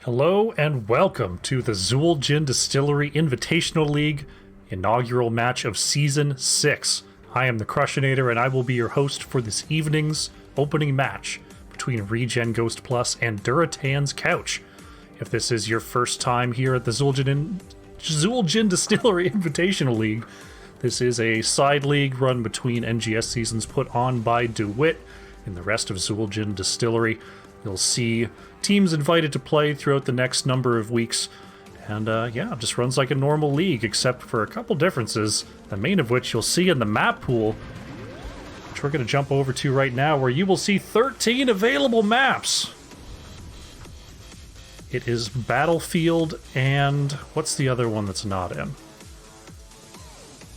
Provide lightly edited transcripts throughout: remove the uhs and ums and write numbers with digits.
Hello and welcome to the ReGen Distillery Invitational League inaugural match of Season 6. I am the Crushinator and I will be your host for this evening's opening match between ReGen Ghost Plus and Durotan's Couch. If this is your first time here at the ReGen Distillery Invitational League, this is a side league run between NGS seasons put on by DeWitt and the rest of ReGen Distillery. You'll see teams invited to play throughout the next number of weeks. And yeah, it just runs like a normal league, except for a couple differences, the main of which you'll see in the map pool, which we're going to jump over to right now, where you will see 13 available maps. It is Battlefield and what's the other one that's not in?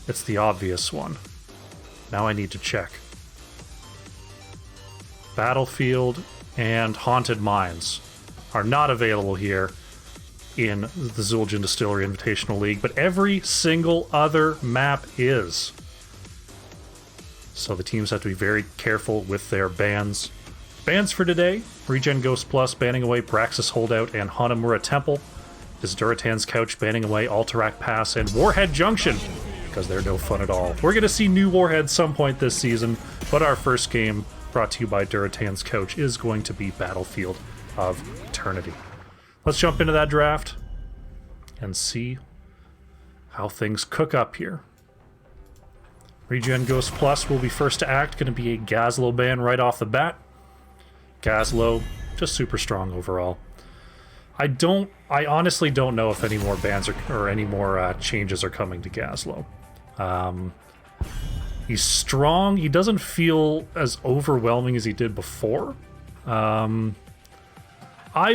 It's the obvious one. Now I need to check. Battlefield and Haunted Mines are not available here in the ReGen Distillery Invitational League, but every single other map is. So the teams have to be very careful with their bans. Bans for today: ReGen Ghost Plus banning away Braxis Holdout and Hanamura Temple. This is Durotan's Couch banning away Alterac Pass and Warhead Junction, because they're no fun at all. We're going to see new Warheads some point this season, but our first game, brought to you by Durotan's Couch, is going to be Battlefield of Eternity. Let's jump into that draft and see how things cook up here. ReGen Ghost Plus will be first to act, going to be a Gazlo ban right off the bat. Gazlo, just super strong overall. I honestly don't know if any more bans or any more changes are coming to Gazlo. He's strong. He doesn't feel as overwhelming as he did before. I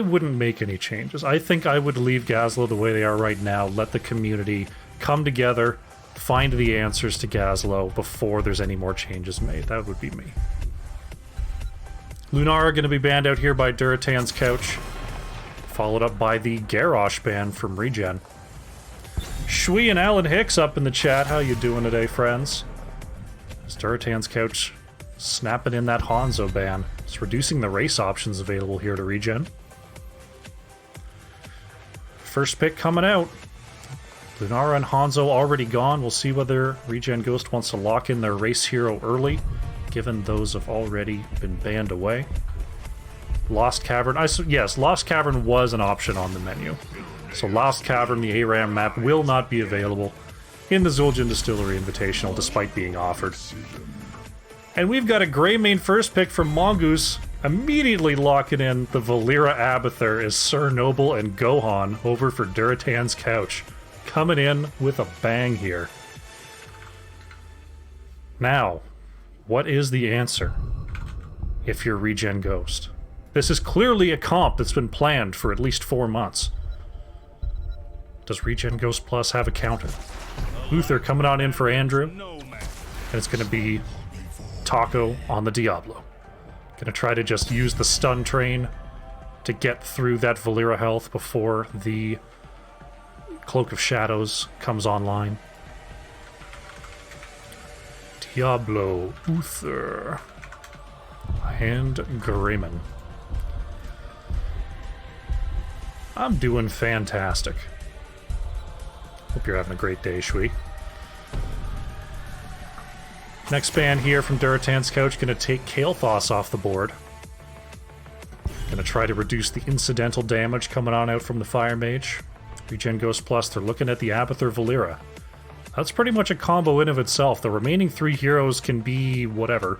wouldn't make any changes. I think I would leave Gazlo the way they are right now. Let the community come together, find the answers to Gazlo before there's any more changes made. That would be me. Lunara going to be banned out here by Durotan's Couch, followed up by the Garrosh ban from ReGen. Shui and Alan Hicks up in the chat. How you doing today, friends? Durotan's Couch snapping in that Hanzo ban. It's reducing the race options available here to ReGen. First pick coming out. Lunara and Hanzo already gone. We'll see whether ReGen Ghost wants to lock in their race hero early, given those have already been banned away. Lost Cavern. Yes, Lost Cavern was an option on the menu. So Lost Cavern, the ARAM map, will not be available in the ReGen Distillery Invitational, despite being offered. And we've got a gray main first pick from Mongoose, immediately locking in the Valera Abathur as Sir Noble and Gohan over for Durotan's Couch. Coming in with a bang here. Now, what is the answer if you're ReGen Ghost? This is clearly a comp that's been planned for at least 4 months. Does ReGen Ghost Plus have a counter? Luther coming on in for Andrew, and it's going to be Taco on the Diablo. Going to try to just use the stun train to get through that Valera health before the Cloak of Shadows comes online. Diablo, Uther, and Grayman. I'm doing fantastic. Hope you're having a great day, Shui. Next ban here from Durotan's Couch, gonna take Kael'thas off the board. Gonna try to reduce the incidental damage coming on out from the Fire Mage. ReGen Ghost Plus, they're looking at the Abathur Valera. That's pretty much a combo in of itself. The remaining 3 heroes can be whatever.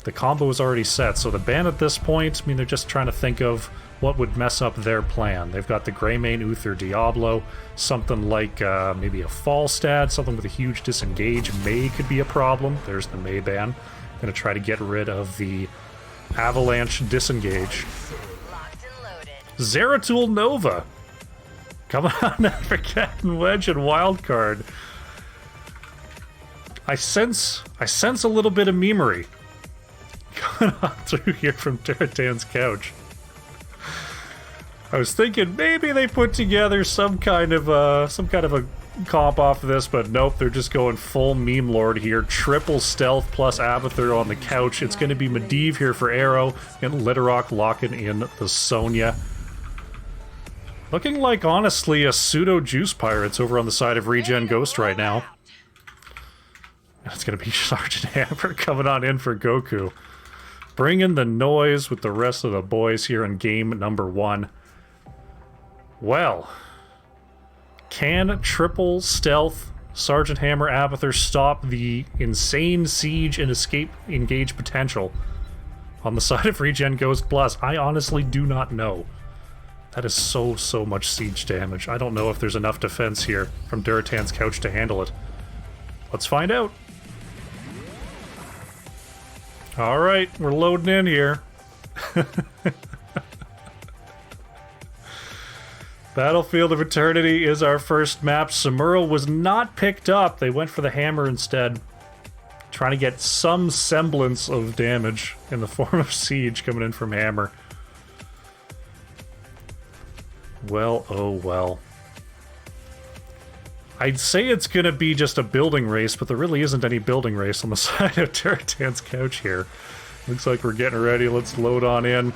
The combo is already set, so the ban at this point, I mean, they're just trying to think of what would mess up their plan. They've got the Greymane Uther Diablo, something like maybe a Falstad, something with a huge disengage. May could be a problem. There's the May ban. Gonna try to get rid of the Avalanche disengage. Zeratul Nova! Coming on after Captain Wedge and Wildcard. I sense a little bit of memery going on through here from Durotan's Couch. I was thinking maybe they put together some kind of a comp off of this, but nope, they're just going full meme lord here. Triple stealth plus Abathur on the couch. It's going to be Medivh here for Arrow, and Littlerock locking in the Sonya. Looking like, honestly, a pseudo Juice Pirates over on the side of ReGen Ghost right now. It's gonna be Sergeant Hammer coming on in for Goku. Bringing the noise with the rest of the boys here in game number 1. Well, can triple stealth Sergeant Hammer Abathur stop the insane siege and escape engage potential on the side of ReGen Ghost Plus? I honestly do not know. That is so much siege damage. I don't know if there's enough defense here from Durotan's couch to handle it. Let's find out. Alright, we're loading in here. Battlefield of Eternity is our first map. Samuro was not picked up. They went for the hammer instead. Trying to get some semblance of damage in the form of siege coming in from hammer. Well, oh well. I'd say it's gonna be just a building race, but there really isn't any building race on the side of Durotan's couch here. Looks like we're getting ready. Let's load on in.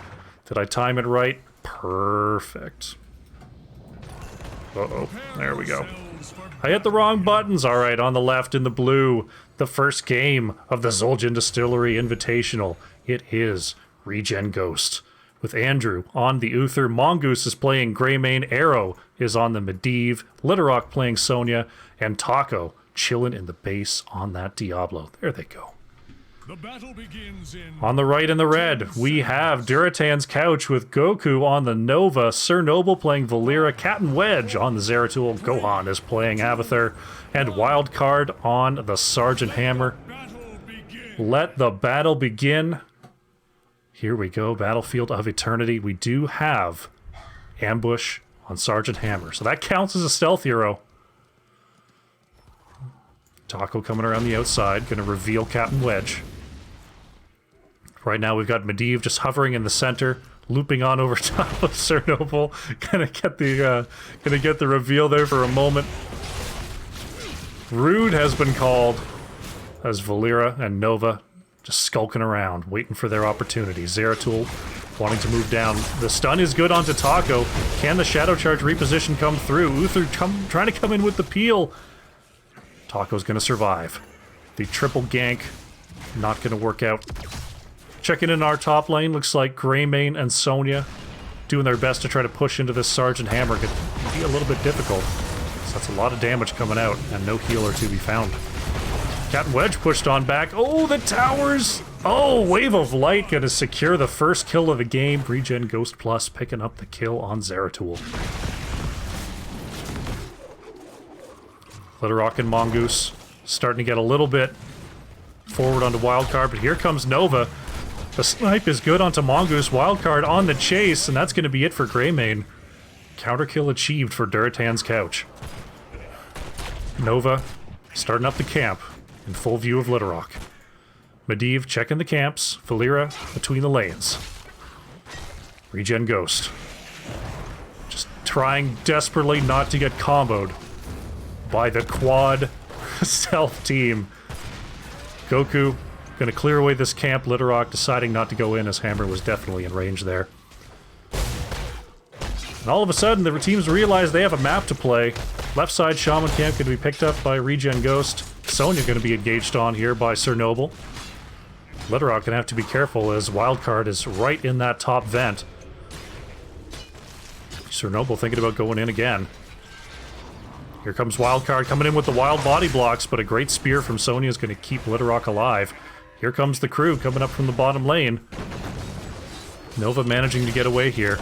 Did I time it right? Perfect. Uh-oh. There we go. I hit the wrong buttons. Alright, on the left in the blue, the first game of the Zul'jin Distillery Invitational. It is ReGen Ghost. With Andrew on the Uther, Mongoose is playing Greymane, Arrow is on the Medivh, Littlerock playing Sonya, and Taco chilling in the base on that Diablo. There they go. The battle begins in on the right in the red, we have Durotan's couch with Goku on the Nova, Sir Noble playing Valera, Cat and Wedge on the Zeratul, Gohan is playing Abathur, and Wildcard on the Sergeant Hammer. Let the battle begin. Here we go, Battlefield of Eternity. We do have ambush on Sergeant Hammer, so that counts as a stealth hero. Taco coming around the outside, gonna reveal Captain Wedge. Right now we've got Medivh just hovering in the center, looping on over top of Sir Noble. Gonna get the reveal there for a moment. Rude has been called as Valera and Nova just skulking around, waiting for their opportunity. Zeratul wanting to move down. The stun is good onto Taco. Can the Shadow Charge reposition come through? Uther trying to come in with the peel. Taco's gonna survive. The triple gank not gonna work out. Checking in our top lane, looks like Greymane and Sonya doing their best to try to push into this Sergeant Hammer. Could be a little bit difficult. So that's a lot of damage coming out, and no healer to be found. Captain Wedge pushed on back. Oh, the towers! Oh, Wave of Light gonna secure the first kill of the game. ReGen Ghost Plus picking up the kill on Zeratul. Littlerock and Mongoose starting to get a little bit forward onto Wildcard, but here comes Nova. The snipe is good onto Mongoose. Wildcard on the chase, and that's going to be it for Greymane. Counterkill achieved for Durotan's couch. Nova starting up the camp in full view of Littlerock. Medivh checking the camps. Valera between the lanes. ReGen Ghost just trying desperately not to get comboed by the quad stealth team. Goku gonna clear away this camp. Littlerock deciding not to go in as Hammer was definitely in range there. And all of a sudden the teams realize they have a map to play. Left side Shaman camp gonna be picked up by ReGen Ghost. Sonya gonna be engaged on here by Sir Noble. Littlerock gonna have to be careful as Wildcard is right in that top vent. Sir Noble thinking about going in again. Here comes Wildcard coming in with the wild body blocks, but a great spear from Sonya is going to keep Littlerock alive. Here comes the crew coming up from the bottom lane. Nova managing to get away here.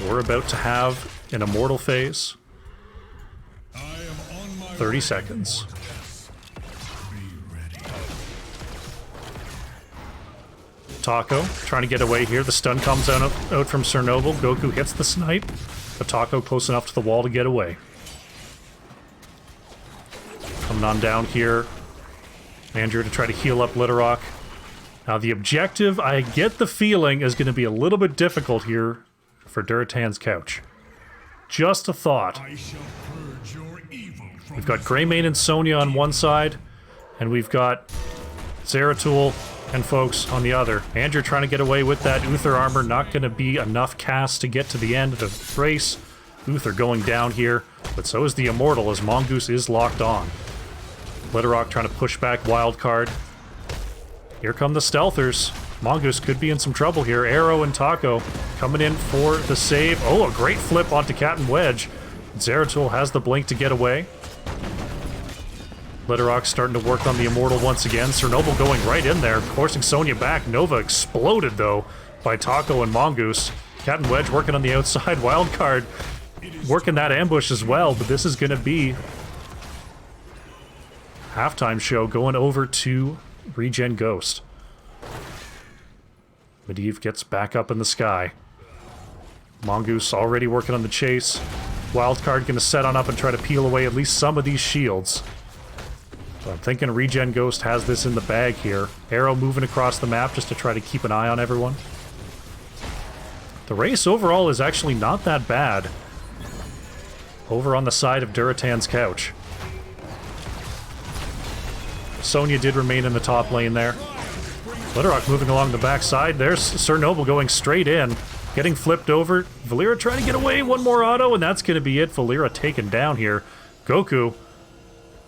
We're about to have an immortal phase. 30 seconds. Taco trying to get away here. The stun comes out from Sir Noble. Goku hits the snipe, but Taco close enough to the wall to get away. Coming on down here. Andrew to try to heal up Littlerock. Now the objective, I get the feeling, is going to be a little bit difficult here for Durotan's couch. Just a thought. We've got Greymane and Sonya on one side, and we've got Zeratul and folks on the other. Andrew trying to get away with that Uther armor. Not going to be enough cast to get to the end of the race. Uther going down here, but so is the Immortal as Mongoose is locked on. Literock trying to push back Wildcard. Here come the Stealthers. Mongoose could be in some trouble here. Arrow and Taco coming in for the save. Oh, a great flip onto Captain Wedge. Zeratul has the blink to get away. Literock starting to work on the Immortal once again. Chernobyl going right in there, forcing Sonya back. Nova exploded, though, by Taco and Mongoose. Captain Wedge working on the outside. Wildcard working that ambush as well, but this is going to be halftime show going over to ReGen Ghost. Medivh gets back up in the sky. Mongoose already working on the chase. Wildcard going to set on up and try to peel away at least some of these shields. So I'm thinking ReGen Ghost has this in the bag here. Arrow moving across the map just to try to keep an eye on everyone. The race overall is actually not that bad. Over on the side of Durotan's couch. Sonya did remain in the top lane there. Literock moving along the backside. There's Chernobyl going straight in. Getting flipped over. Valera trying to get away. One more auto, and that's going to be it. Valera taken down here. Goku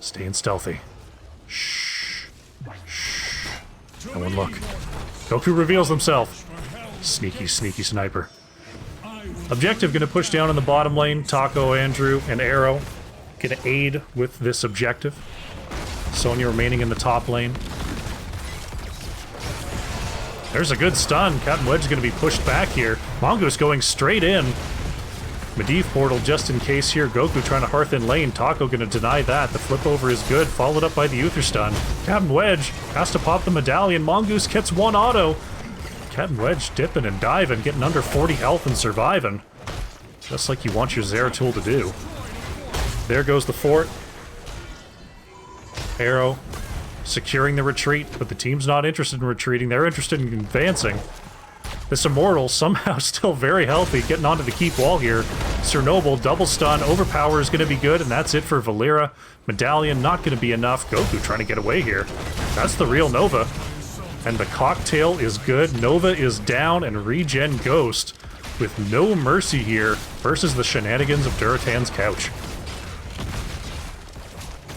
staying stealthy. Shh. Shh. No one look. Goku reveals himself. Sneaky, sneaky sniper. Objective gonna push down in the bottom lane. Taco, Andrew, and Arrow gonna aid with this objective. Sonya remaining in the top lane. There's a good stun. Captain Wedge is gonna be pushed back here. Mongoose going straight in. Medivh portal just in case here. Goku trying to hearth in lane. Taco gonna deny that. The flip over is good, followed up by the Uther stun. Captain Wedge has to pop the medallion. Mongoose gets one auto. Captain Wedge dipping and diving, getting under 40 health and surviving. Just like you want your Zeratul to do. There goes the fort. Arrow securing the retreat, but the team's not interested in retreating. They're interested in advancing. This Immortal somehow still very healthy, getting onto the keep wall here. Chernobyl, double stun, overpower is going to be good, and that's it for Valera. Medallion not going to be enough. Goku trying to get away here. That's the real Nova. And the cocktail is good. Nova is down, and ReGen Ghost with no mercy here versus the shenanigans of Durotan's couch.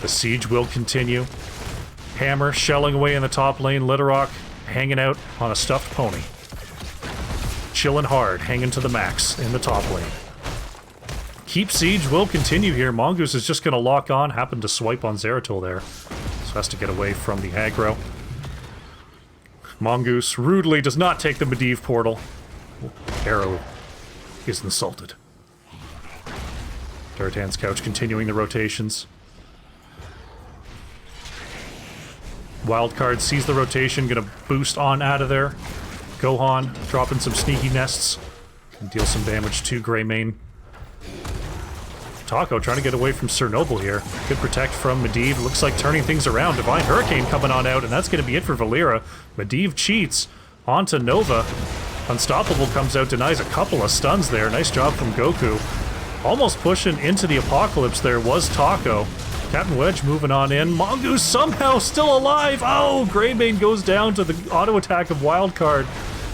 The siege will continue. Hammer shelling away in the top lane. Literock hanging out on a stuffed pony. Chilling hard, hanging to the max in the top lane. Keep siege will continue here. Mongoose is just going to lock on. Happened to swipe on Zeratul there. So has to get away from the aggro. Mongoose rudely does not take the Medivh portal. Arrow is insulted. Durotan's couch continuing the rotations. Wildcard sees the rotation, gonna boost on out of there. Gohan dropping some sneaky nests. Can deal some damage to Greymane. Taco trying to get away from Chernobyl here. Good protect from Medivh. Looks like turning things around. Divine Hurricane coming on out, and that's going to be it for Valera. Medivh cheats onto Nova. Unstoppable comes out, denies a couple of stuns there. Nice job from Goku. Almost pushing into the apocalypse there was Taco. Captain Wedge moving on in. Mongoose somehow still alive. Oh, Greymane goes down to the auto attack of Wildcard.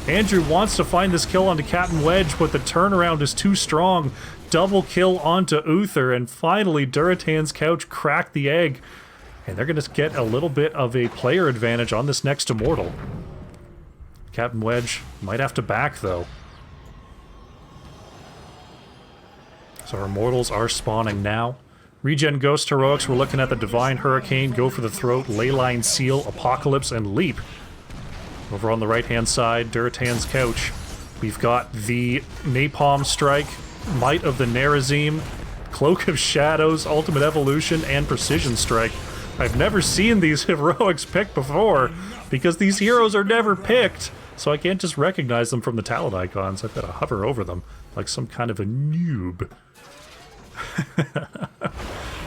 Andrew wants to find this kill onto Captain Wedge, but the turnaround is too strong. Double kill onto Uther, and finally Durotan's couch cracked the egg. And they're going to get a little bit of a player advantage on this next Immortal. Captain Wedge might have to back, though. So our Immortals are spawning now. ReGen Ghost Heroics, we're looking at the Divine Hurricane, Go for the Throat, Leyline Seal, Apocalypse, and Leap. Over on the right-hand side, Durotan's couch, we've got the Napalm Strike, Might of the Nerazim, Cloak of Shadows, Ultimate Evolution, and Precision Strike. I've never seen these heroics picked before, because these heroes are never picked, so I can't just recognize them from the talent icons. I've got to hover over them like some kind of a noob.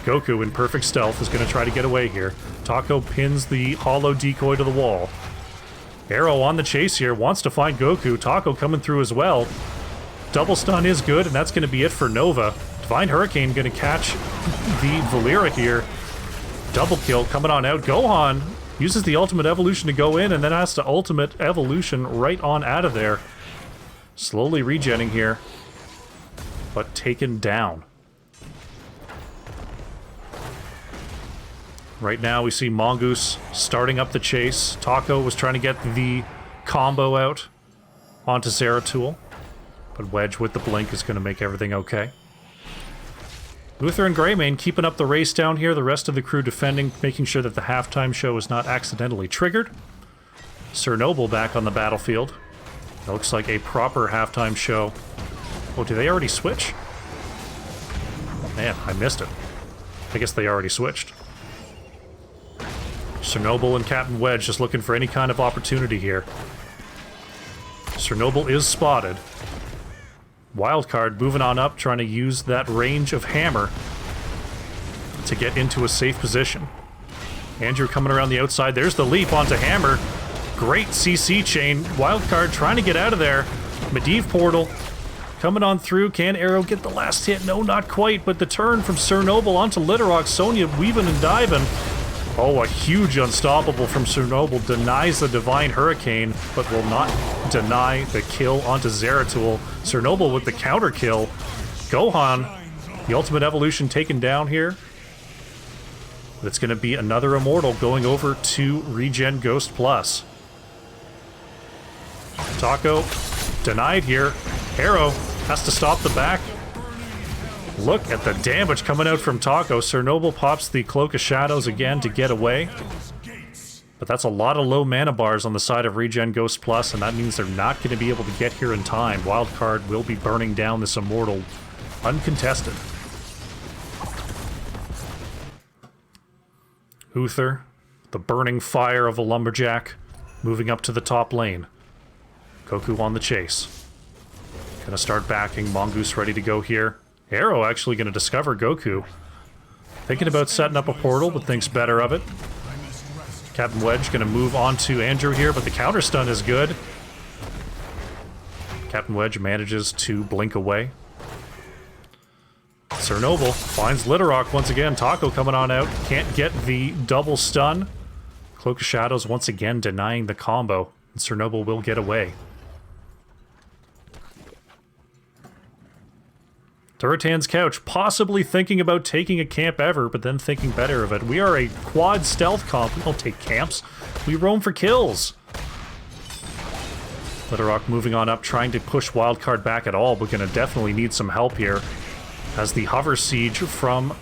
Goku in perfect stealth is going to try to get away here. Taco pins the hollow decoy to the wall. Arrow on the chase here, wants to find Goku. Taco coming through as well. Double stun is good, and that's going to be it for Nova. Divine Hurricane going to catch the Valera here. Double kill coming on out. Gohan Uses the ultimate evolution to go in, and then has to ultimate evolution right on out of there. Slowly regenning here, but taken down. Right now we see Mongoose starting up the chase. Taco was trying to get the combo out onto Zeratul, but Wedge with the blink is going to make everything okay. Uther and Greymane keeping up the race down here, the rest of the crew defending, making sure that the halftime show is not accidentally triggered. Sir Noble back on the battlefield. It looks like a proper halftime show. Oh, did they already switch? Man, I missed it. I guess they already switched. Sir Noble and Captain Wedge just looking for any kind of opportunity here. Sir Noble is spotted. Wildcard moving on up, trying to use that range of hammer to get into a safe position. Andrew coming around the outside. There's the leap onto hammer. Great CC chain. Wildcard trying to get out of there. Medivh portal coming on through. Can Arrow get the last hit? No, not quite. But the turn from Sir Noble onto Littlerock. Sonya weaving and diving. Oh, a huge unstoppable from Sir Noble. Denies the Divine Hurricane, but will not deny the kill onto Zeratul. Sir Noble with the counter kill. Gohan, the ultimate evolution taken down here. That's going to be another Immortal going over to ReGen Ghost Plus. Taco denied here. Arrow has to stop the back. Look at the damage coming out from Taco. Sir Noble pops the Cloak of Shadows again to get away. But that's a lot of low mana bars on the side of ReGen Ghost Plus, and that means they're not going to be able to get here in time. Wildcard will be burning down this Immortal uncontested. Uther, the burning fire of a lumberjack, moving up to the top lane. Goku on the chase. Gonna start backing. Mongoose ready to go here. Arrow actually going to discover Goku. Thinking about setting up a portal, but thinks better of it. Captain Wedge going to move on to Andrew here, but the counter stun is good. Captain Wedge manages to blink away. Sir Noble finds Littlerock once again. Taco coming on out. Can't get the double stun. Cloak of Shadows once again denying the combo. And Sir Noble will get away. Durotan's couch, possibly thinking about taking a camp ever, but then thinking better of it. We are a quad stealth comp. We don't take camps. We roam for kills. Littlerock moving on up, trying to push Wildcard back at all, but gonna definitely need some help here. As the hover siege from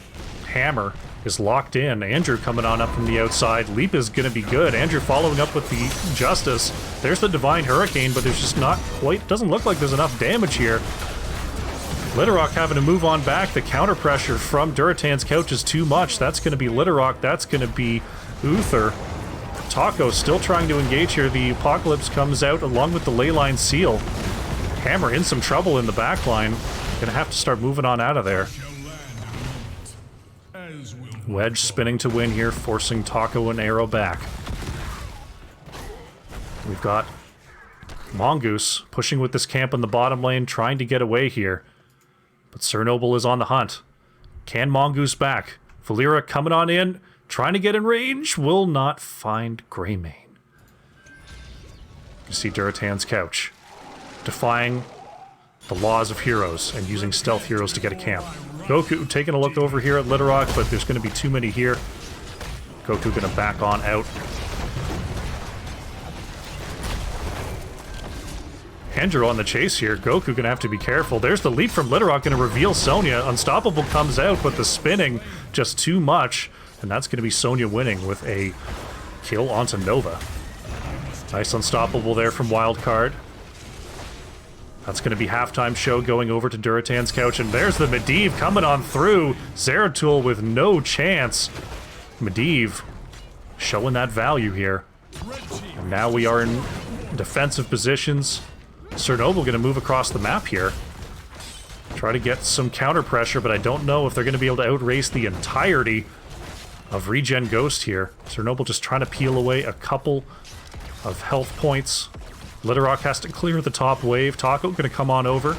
Hammer is locked in. Andrew coming on up from the outside. Leap is gonna be good. Andrew following up with the Justice. There's the Divine Hurricane, but there's just not quite, doesn't look like there's enough damage here. Littlerock having to move on back. The counter pressure from Durotan's couch is too much. That's going to be Littlerock. That's going to be Uther. Taco still trying to engage here. The Apocalypse comes out along with the Leyline Seal. Hammer in some trouble in the back line. Going to have to start moving on out of there. Wedge spinning to win here, forcing Taco and Arrow back. We've got Mongoose pushing with this camp in the bottom lane, trying to get away here. But Sir Noble is on the hunt. Can Mongoose back? Valera coming on in, trying to get in range, will not find Greymane. You see Durotan's couch, defying the laws of heroes and using stealth heroes to get a camp. Goku taking a look over here at Littlerock, but there's going to be too many here. Goku going to back on out. Andrew on the chase here. Goku gonna have to be careful. There's the leap from Littlerock, gonna reveal Sonya. Unstoppable comes out, but the spinning just too much. And that's gonna be Sonya winning with a kill onto Nova. Nice Unstoppable there from Wildcard. That's gonna be halftime show going over to Durotan's couch. And there's the Medivh coming on through. Zeratul with no chance. Medivh showing that value here. And now we are in defensive positions. Sir Noble going to move across the map here. Try to get some counter pressure, but I don't know if they're going to be able to outrace the entirety of ReGen Ghost here. Sir Noble just trying to peel away a couple of health points. Littlerock has to clear the top wave. Taco going to come on over.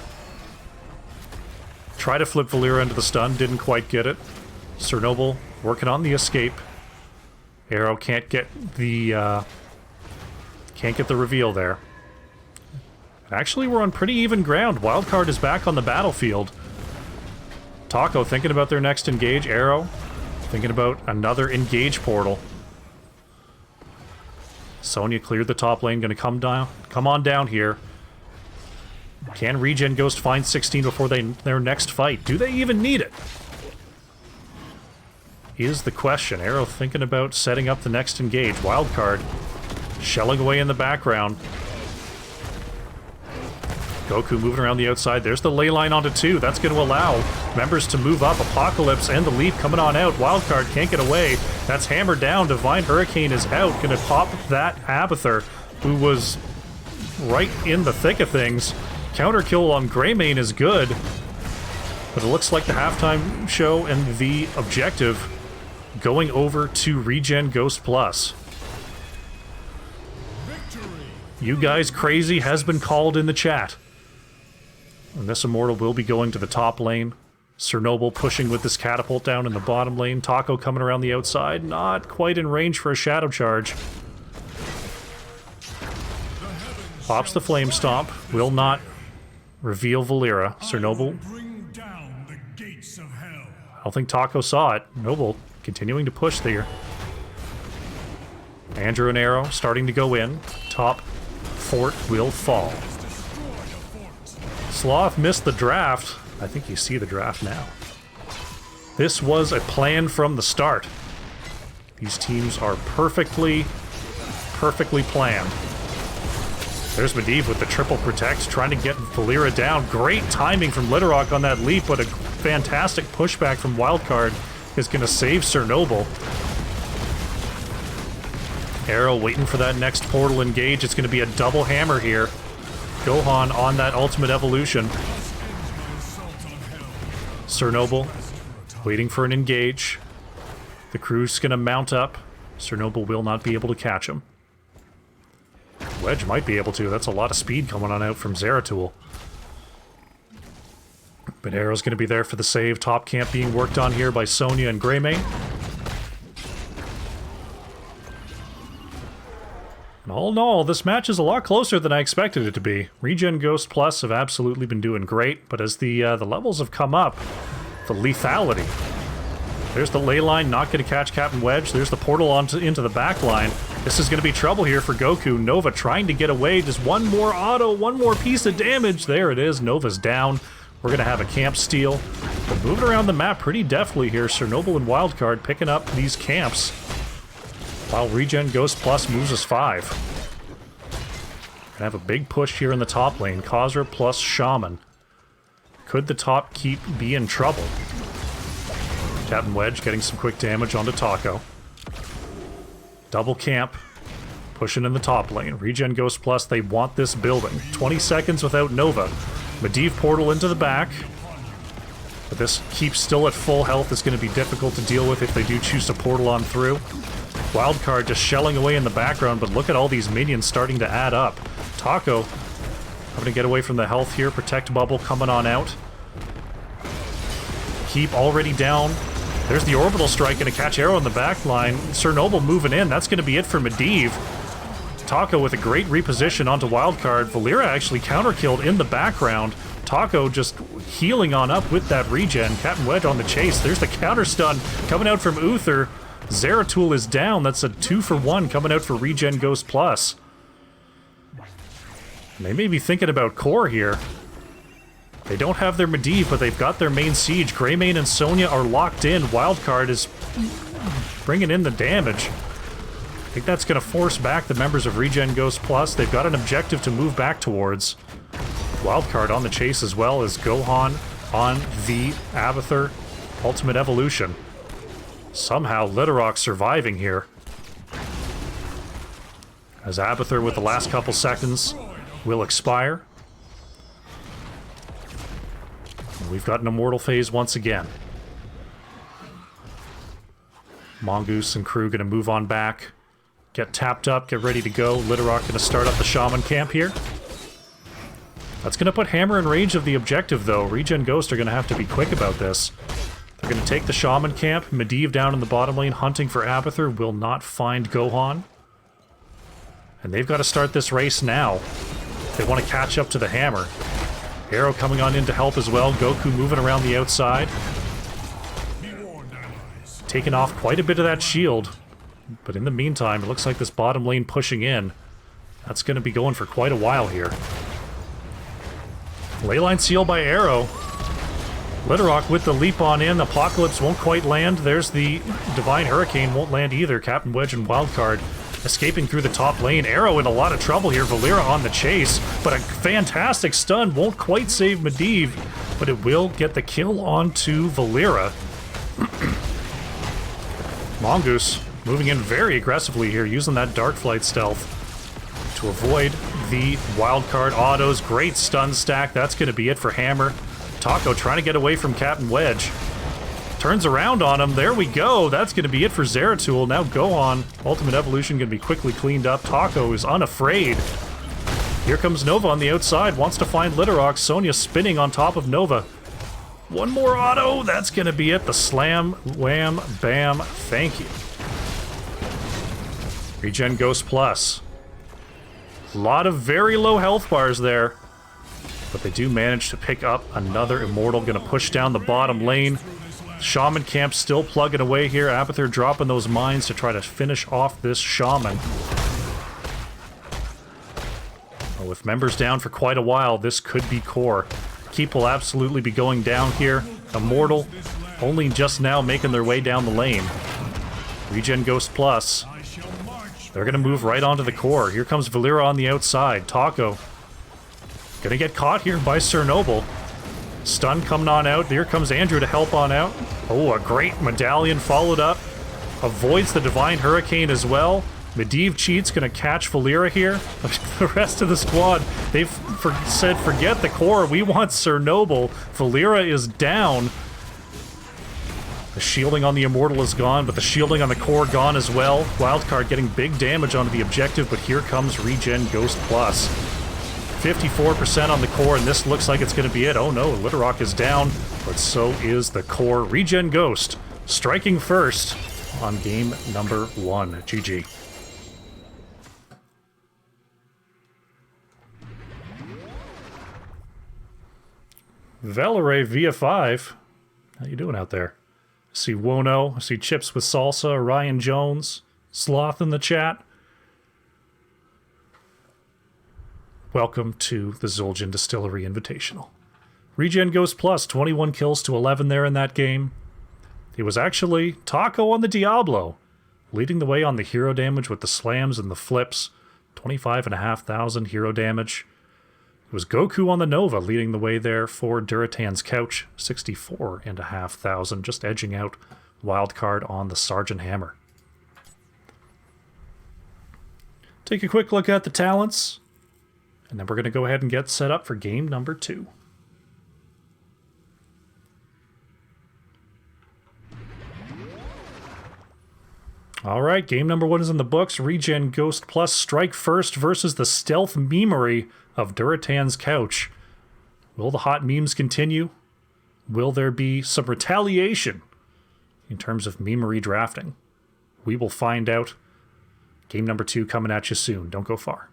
Try to flip Valera into the stun, didn't quite get it. Sir Noble working on the escape. Arrow can't get the reveal there. Actually, we're on pretty even ground. Wildcard is back on the battlefield. Taco thinking about their next engage. Arrow thinking about another engage portal. Sonya cleared the top lane, gonna come on down here. Can ReGen Ghost find 16 before their next fight? Do they even need it? Is the question. Arrow thinking about setting up the next engage. Wildcard shelling away in the background. Goku moving around the outside. There's the ley line onto 2. That's going to allow members to move up. Apocalypse and the Leap coming on out. Wildcard can't get away. That's hammered down. Divine Hurricane is out. Going to pop that Abathur, who was right in the thick of things. Counter kill on Greymane is good. But it looks like the halftime show and the objective going over to ReGen Ghost Plus. You guys crazy has been called in the chat. And this Immortal will be going to the top lane. Chernobyl pushing with this catapult down in the bottom lane. Taco coming around the outside. Not quite in range for a shadow charge. Pops the Flame Stomp. Will not reveal Valera. Chernobyl. I don't think Taco saw it. Noble continuing to push there. Andrew and Arrow starting to go in. Top fort will fall. Sloth missed the draft. I think you see the draft now. This was a plan from the start. These teams are perfectly planned. There's Medivh with the triple protect, trying to get Valera down. Great timing from Littlerock on that leap, but a fantastic pushback from Wildcard is going to save Chernobyl. Arrow waiting for that next portal engage. It's going to be a double hammer here. Gohan on that ultimate evolution. Chernobyl waiting for an engage. The crew's going to mount up. Chernobyl will not be able to catch him. Wedge might be able to. That's a lot of speed coming on out from Zeratul. But Arrow's going to be there for the save. Top camp being worked on here by Sonya and Greymane. And all in all, this match is a lot closer than I expected it to be. ReGen Ghost Plus have absolutely been doing great, but as the levels have come up, the lethality. There's the ley line, not going to catch Captain Wedge. There's the portal into the back line. This is going to be trouble here for Goku. Nova trying to get away. Just one more auto, one more piece of damage. There it is. Nova's down. We're going to have a camp steal. But moving around the map pretty deftly here. Chernobyl and Wildcard picking up these camps. While ReGen Ghost Plus moves us 5. Gonna have a big push here in the top lane. Khazra plus Shaman. Could the top keep be in trouble? Captain Wedge getting some quick damage onto Taco. Double camp. Pushing in the top lane. ReGen Ghost Plus, they want this building. 20 seconds without Nova. Medivh portal into the back. But this keep still at full health is going to be difficult to deal with if they do choose to portal on through. Wildcard just shelling away in the background, but look at all these minions starting to add up. Taco having to get away from the health here. Protect bubble coming on out. Keep already down. There's the orbital strike, going to catch Arrow in the back line. Chernobyl moving in. That's going to be it for Medivh. Taco with a great reposition onto Wildcard. Valera actually counter-killed in the background. Taco just healing on up with that regen. Captain Wedge on the chase. There's the counter stun coming out from Uther. Zeratul is down. That's a 2-for-1 coming out for ReGen Ghost Plus. And they may be thinking about core here. They don't have their Medivh, but they've got their main siege. Greymane and Sonya are locked in. Wildcard is bringing in the damage. I think that's going to force back the members of ReGen Ghost Plus. They've got an objective to move back towards. Wildcard on the chase as well as Gohan on the Abathur Ultimate Evolution. Somehow Littlerock surviving here. As Abathur with the last couple seconds will expire. And we've got an Immortal phase once again. Mongoose and crew gonna move on back. Get tapped up, get ready to go. Littlerock gonna start up the Shaman camp here. That's gonna put Hammer in range of the objective though. ReGen Ghost are gonna have to be quick about this. They're going to take the Shaman camp. Medivh down in the bottom lane hunting for Abathur will not find Gohan. And they've got to start this race now. They want to catch up to the hammer. Arrow coming on in to help as well. Goku moving around the outside. Taking off quite a bit of that shield. But in the meantime, it looks like this bottom lane pushing in. That's going to be going for quite a while here. Leyline seal by Arrow. Littlerock with the leap on in. Apocalypse won't quite land. There's the Divine Hurricane, won't land either. Captain Wedge and Wildcard escaping through the top lane. Arrow in a lot of trouble here. Valeera on the chase, but a fantastic stun won't quite save Medivh, but it will get the kill onto Valeera. Mongoose moving in very aggressively here, using that Dark Flight stealth to avoid the Wildcard autos. Great stun stack. That's going to be it for Hammer. Taco trying to get away from Captain Wedge. Turns around on him. There we go. That's going to be it for Zeratul. Now Gohan. Ultimate Evolution going to be quickly cleaned up. Taco is unafraid. Here comes Nova on the outside. Wants to find Littlerock. Sonya spinning on top of Nova. One more auto. That's going to be it. The slam, wham, bam. Thank you. Regen Ghost Plus. A lot of very low health bars there. But they do manage to pick up another Immortal. Going to push down the bottom lane. Shaman camp still plugging away here. Abathur dropping those mines to try to finish off this Shaman. Oh, with members down for quite a while, this could be core. Keep will absolutely be going down here. Immortal only just now making their way down the lane. Regen Ghost Plus. They're going to move right onto the core. Here comes Valeera on the outside. Taco. Gonna get caught here by Sir Noble. Stun coming on out. Here comes Andrew to help on out. Oh, a great medallion followed up. Avoids the Divine Hurricane as well. Medivh cheats, gonna catch Valeera here. The rest of the squad, they've said, forget the core, we want Sir Noble. Valeera is down. The shielding on the Immortal is gone, but the shielding on the core gone as well. Wildcard getting big damage onto the objective, but here comes Regen Ghost Plus. 54% on the core, and this looks like it's going to be it. Oh no, Littlerock is down, but so is the core. Regen Ghost striking first on game number 1. GG. Valere via 5. How you doing out there? I see Wono, I see Chips with Salsa, Ryan Jones, Sloth in the chat. Welcome to the Zul'jin Distillery Invitational. Regen Ghost Plus, 21 kills to 11 there in that game. It was actually Taco on the Diablo, leading the way on the hero damage with the slams and the flips. 25,500 hero damage. It was Goku on the Nova leading the way there for Durotan's Couch. 64,500, just edging out Wildcard on the Sergeant Hammer. Take a quick look at the talents. And then we're going to go ahead and get set up for game number 2. Alright, game number 1 is in the books. Regen Ghost Plus Strike First versus the Stealth Memery of Durotan's Couch. Will the hot memes continue? Will there be some retaliation in terms of memery drafting? We will find out. Game number 2 coming at you soon. Don't go far.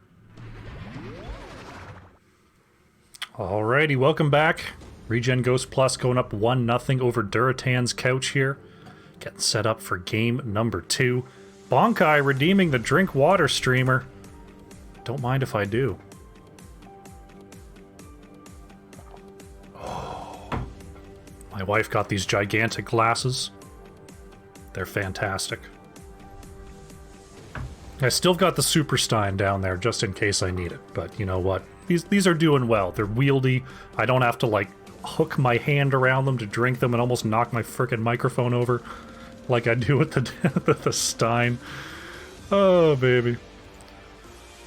Alrighty, welcome back. Regen Ghost Plus going up 1-0 over Durotan's Couch here. Getting set up for game number 2. Bonkai redeeming the drink water streamer. Don't mind if I do. Oh, my wife got these gigantic glasses. They're fantastic. I still got the Superstein down there just in case I need it, but you know what? These are doing well. They're wieldy. I don't have to, like, hook my hand around them to drink them and almost knock my frickin' microphone over like I do with the Stein. Oh, baby.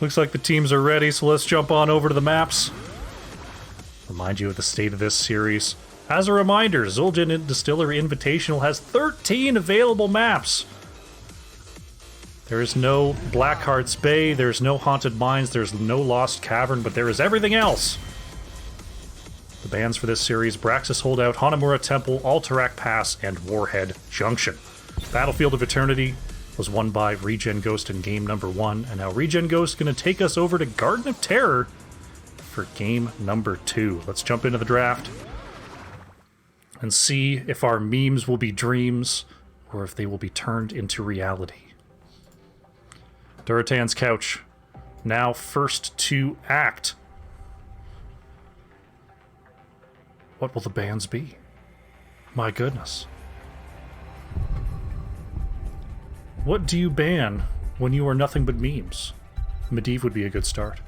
Looks like the teams are ready, so let's jump on over to the maps. Remind you of the state of this series. As a reminder, Zul'jin Distillery Invitational has 13 available maps. There is no Blackheart's Bay, there's no Haunted Mines, there's no Lost Cavern, but there is everything else. The bans for this series: Braxis Holdout, Hanamura Temple, Alterac Pass, and Warhead Junction. Battlefield of Eternity was won by ReGen Ghost in game number 1, and now ReGen Ghost going to take us over to Garden of Terror for game number 2. Let's jump into the draft and see if our memes will be dreams or if they will be turned into reality. Durotan's Couch, now first to act. What will the bans be? My goodness. What do you ban when you are nothing but memes? Medivh would be a good start.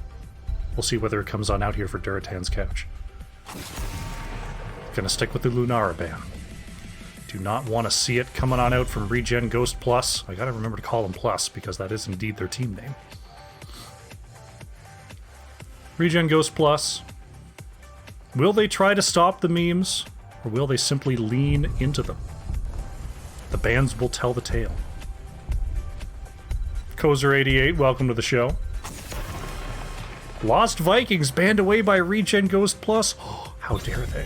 We'll see whether it comes on out here for Durotan's Couch. Gonna stick with the Lunara ban. Do not want to see it coming on out from ReGen Ghost Plus. I gotta remember to call them Plus because that is indeed their team name. ReGen Ghost Plus. Will they try to stop the memes, or will they simply lean into them? The bans will tell the tale. Kozer88, welcome to the show. Lost Vikings banned away by ReGen Ghost Plus. Oh, how dare they?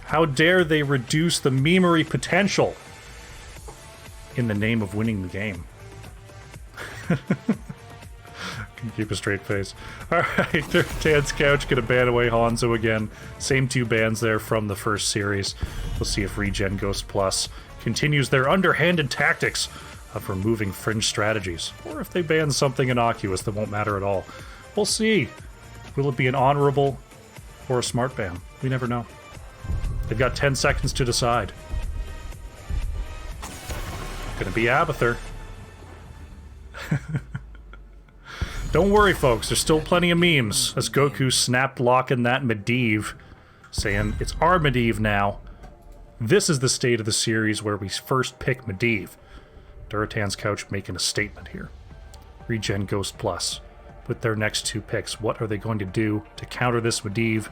How dare they reduce the memery potential in the name of winning the game? Can keep a straight face. Alright, Durotan's Couch gonna ban away Hanzo again. Same 2 bans there from the first series. We'll see if ReGen Ghost Plus continues their underhanded tactics of removing fringe strategies, or if they ban something innocuous that won't matter at all. We'll see. Will it be an honorable or a smart ban? We never know. They've got 10 seconds to decide. Gonna be Abathur. Don't worry, folks. There's still plenty of memes as Goku snapped locking that Medivh, saying, it's our Medivh now. This is the state of the series where we first pick Medivh. Durotan's Couch making a statement here. ReGen Ghost Plus. With their next 2 picks, what are they going to do to counter this Medivh?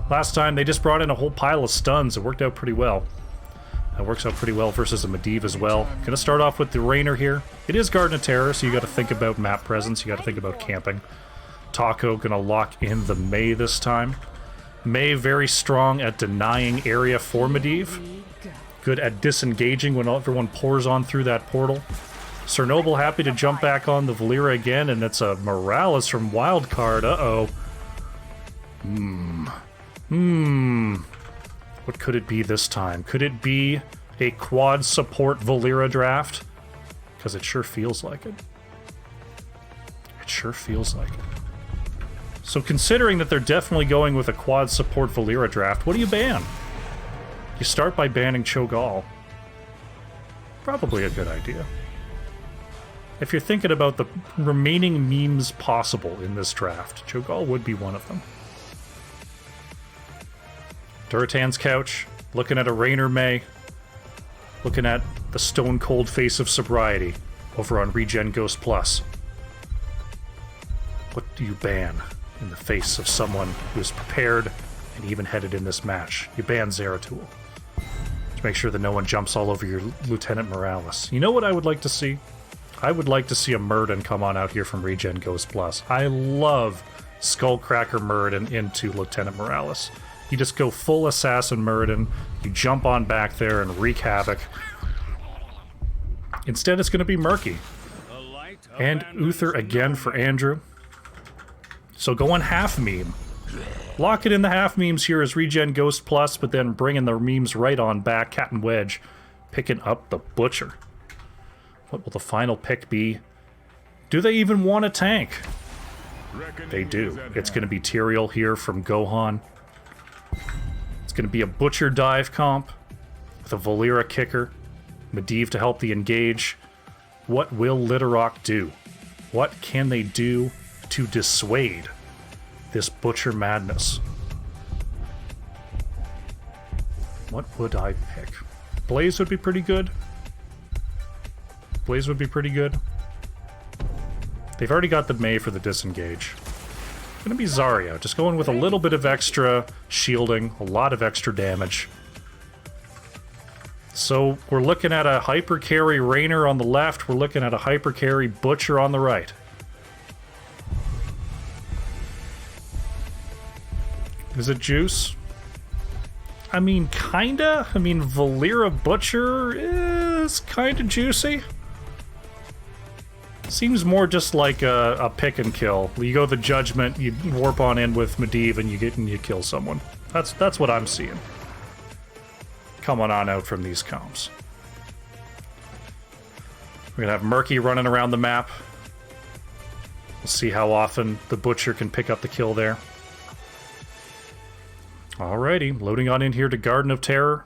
Last time, they just brought in a whole pile of stuns. It worked out pretty well. That works out pretty well versus a Medivh as well. Gonna start off with the Rainer here. It is Garden of Terror, so you gotta think about map presence. You gotta think about camping. Taco gonna lock in the Mei this time. Mei very strong at denying area for Medivh. Good at disengaging when everyone pours on through that portal. Chernobyl happy to jump back on the Valera again, and it's a Morales from Wildcard. Uh-oh. What could it be this time? Could it be a quad support Valera draft? Because it sure feels like it. It sure feels like it. So considering that they're definitely going with a quad support Valera draft, what do you ban? You start by banning Cho'Gall. Probably a good idea. If you're thinking about the remaining memes possible in this draft, Cho'Gall would be one of them. Durotan's Couch, looking at a Rainer Mei, looking at the stone-cold face of sobriety over on ReGen Ghost Plus. What do you ban in the face of someone who is prepared and even headed in this match? You ban Zeratul. To make sure that no one jumps all over your Lieutenant Morales. You know what I would like to see? I would like to see a Murden come on out here from ReGen Ghost Plus. I love Skullcracker Murden into Lieutenant Morales. You just go full Assassin Murden, you jump on back there and wreak havoc. Instead, it's going to be Murky. And Uther again for Andrew. So going half meme. Lock it in the half memes here as ReGen Ghost Plus, but then bringing the memes right on back. Cat and Wedge picking up the Butcher. What will the final pick be? Do they even want a tank? They do. It's going to be Tyrael here from Gohan. It's going to be a Butcher dive comp with a Valera kicker. Medivh to help the engage. What will Littlerock do? What can they do to dissuade this Butcher madness? What would I pick? Blaze would be pretty good. Blaze would be pretty good. They've already got the Mei for the disengage. Gonna be Zarya, just going with a little bit of extra shielding, a lot of extra damage. So we're looking at a hyper carry Rainer on the left, we're looking at a hyper carry Butcher on the right. Is it juice? I mean, kinda. I mean, Valera Butcher is kinda juicy. Seems more just like a pick and kill. You go the Judgment, you warp on in with Medivh, and you kill someone. That's what I'm seeing. Coming on out from these comps. We're gonna have Murky running around the map. We'll see how often the Butcher can pick up the kill there. Alrighty, loading on in here to Garden of Terror.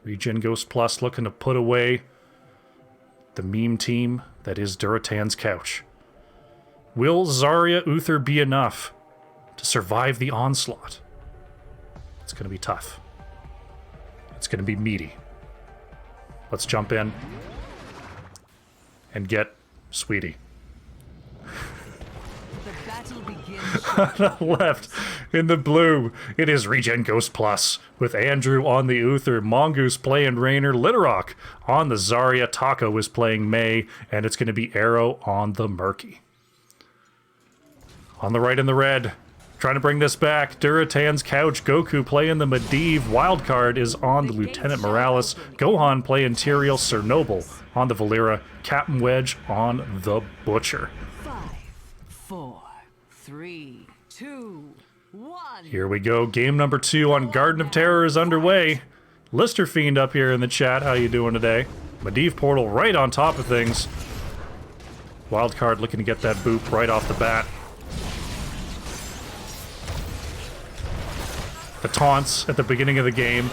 ReGen Ghost Plus looking to put away the meme team that is Durotan's couch. Will Zarya Uther be enough to survive the onslaught? It's going to be tough. It's going to be meaty. Let's jump in and get Sweetie. The battle begins. On the left, in the blue, it is ReGen Ghost Plus, with Andrew on the Uther, Mongoose playing Raynor, Litterock on the Zarya, Taco is playing May, and it's going to be Arrow on the Murky. On the right in the red, trying to bring this back, Durotan's couch, Goku playing the Medivh, Wildcard is on the Lieutenant Morales, Gohan playing Tyrael, Chernobyl on the Valera, Captain Wedge on the Butcher. 5, 4, 3, 2, 1. Here we go. Game number 2 on Garden of Terror is underway. Lister Fiend up here in the chat. How you doing today? Medivh Portal right on top of things. Wildcard looking to get that boop right off the bat. The taunts at the beginning of the game.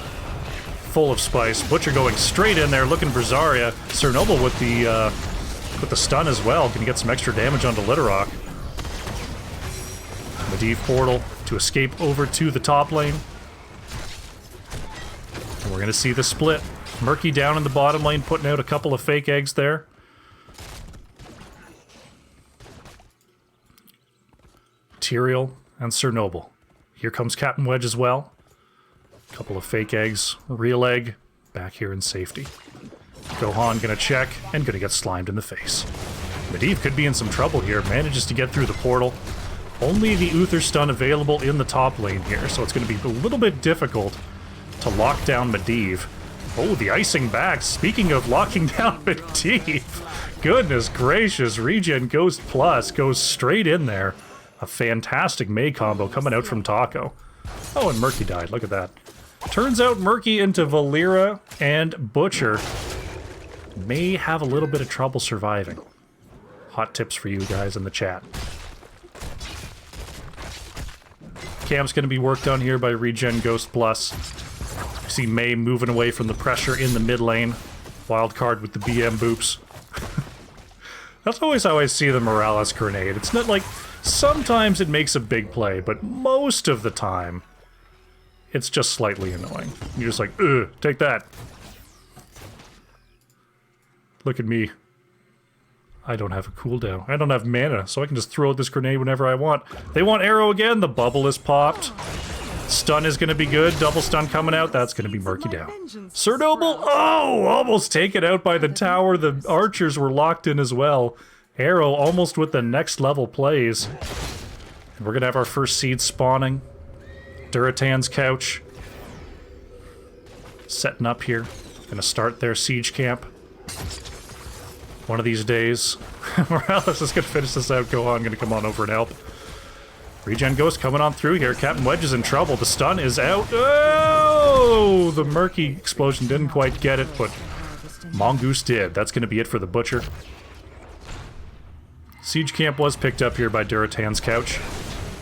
Full of spice. Butcher going straight in there looking for Zarya. Chernobyl with the stun as well. Can get some extra damage onto Litterock. Medivh Portal to escape over to the top lane. And we're going to see the split. Murky down in the bottom lane, putting out a couple of fake eggs there. Tyrael and Chernobyl. Here comes Captain Wedge as well. Couple of fake eggs. Real egg. Back here in safety. Gohan gonna check and gonna get slimed in the face. Medivh could be in some trouble here. Manages to get through the portal. Only the Uther stun available in the top lane here, so it's going to be a little bit difficult to lock down Medivh. Oh, the icing back. Speaking of locking down Medivh, goodness gracious, ReGen Ghost Plus goes straight in there. A fantastic May combo coming out from Taco. Oh, and Murky died. Look at that. Turns out Murky into Valera and Butcher may have a little bit of trouble surviving. Hot tips for you guys in the chat. Cam's going to be worked on here by ReGen Ghost Plus. You see May moving away from the pressure in the mid lane. Wildcard with the BM boops. That's always how I see the Morales grenade. It's not like... Sometimes it makes a big play, but most of the time, it's just slightly annoying. You're just like, ugh, take that. Look at me. I don't have a cooldown. I don't have mana, so I can just throw out this grenade whenever I want. They want arrow again. The bubble is popped. Stun is going to be good. Double stun coming out. That's going to be Murky down. Chernobyl, oh, almost taken out by the tower. The archers were locked in as well. Arrow almost with the next level plays. And we're going to have our first seed spawning. Durotan's couch. Setting up here. Going to start their siege camp. One of these days. Morales is going to finish this out. Gohan going to come on over and help. ReGen Ghost coming on through here. Captain Wedge is in trouble. The stun is out. Oh! The Murky explosion didn't quite get it, but Mongoose did. That's going to be it for the Butcher. Siege camp was picked up here by Durotan's couch,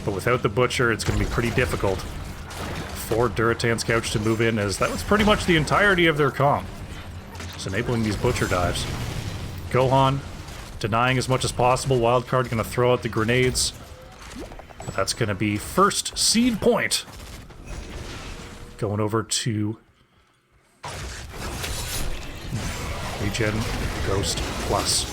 but without the Butcher, it's going to be pretty difficult for Durotan's couch to move in, as that was pretty much the entirety of their comp. It's enabling these Butcher dives. Gohan denying as much as possible. Wildcard going to throw out the grenades. But that's going to be first seed point. Going over to ReGen Ghost Plus.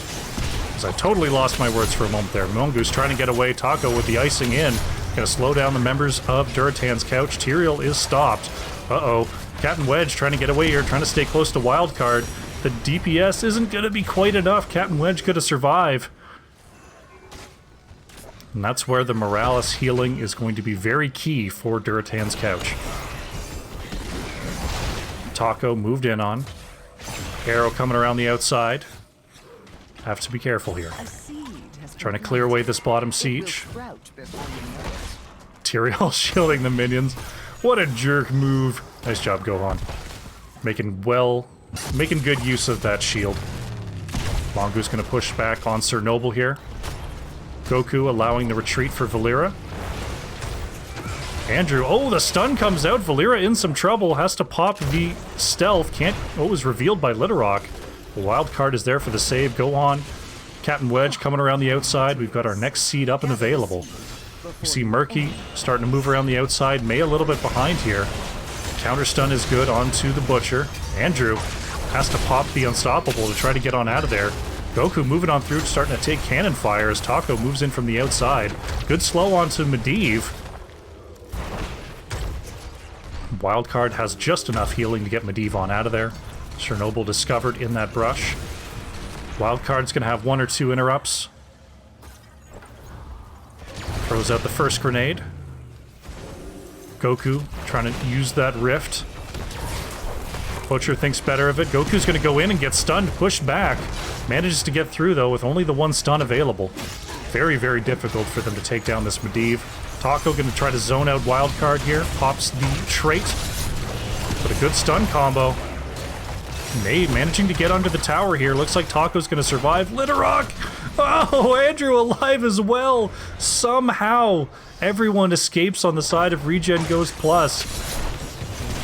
I totally lost my words for a moment there. Mongoose trying to get away. Taco with the icing in. Gonna slow down the members of Durotan's couch. Tyrael is stopped. Uh-oh. Captain Wedge trying to get away here, trying to stay close to Wildcard. The DPS isn't gonna be quite enough. Captain Wedge gonna survive. And that's where the Morales healing is going to be very key for Durotan's couch. Taco moved in on. Arrow coming around the outside. Have to be careful here. Trying to clear away this bottom siege. Tyrael shielding the minions. What a jerk move. Nice job, Gohan. Making good use of that shield. Mongoose gonna push back on Sir Noble here. Goku allowing the retreat for Valera. Andrew, oh, the stun comes out. Valera in some trouble, has to pop the stealth. Can't, oh, it was revealed by Littlerock. The wild card is there for the save. Go on. Captain Wedge coming around the outside. We've got our next seed up and available. You see Murky starting to move around the outside. May a little bit behind here. Counter stun is good onto the Butcher. Andrew has to pop the Unstoppable to try to get on out of there. Goku moving on through, starting to take cannon fire as Taco moves in from the outside. Good slow onto Medivh. Wildcard has just enough healing to get Medivh on out of there. Chernobyl discovered in that brush. Wildcard's gonna have 1 or 2 interrupts. Throws out the first grenade. Goku trying to use that rift. Butcher thinks better of it. Goku's gonna go in and get stunned, pushed back. Manages to get through though with only the 1 stun available. Very, very difficult for them to take down this Medivh. Taco gonna try to zone out Wildcard here. Pops the trait. But a good stun combo. May managing to get under the tower here. Looks like Taco's gonna survive. Littlerock! Oh, Andrew alive as well! Somehow, everyone escapes on the side of ReGen Ghost Plus.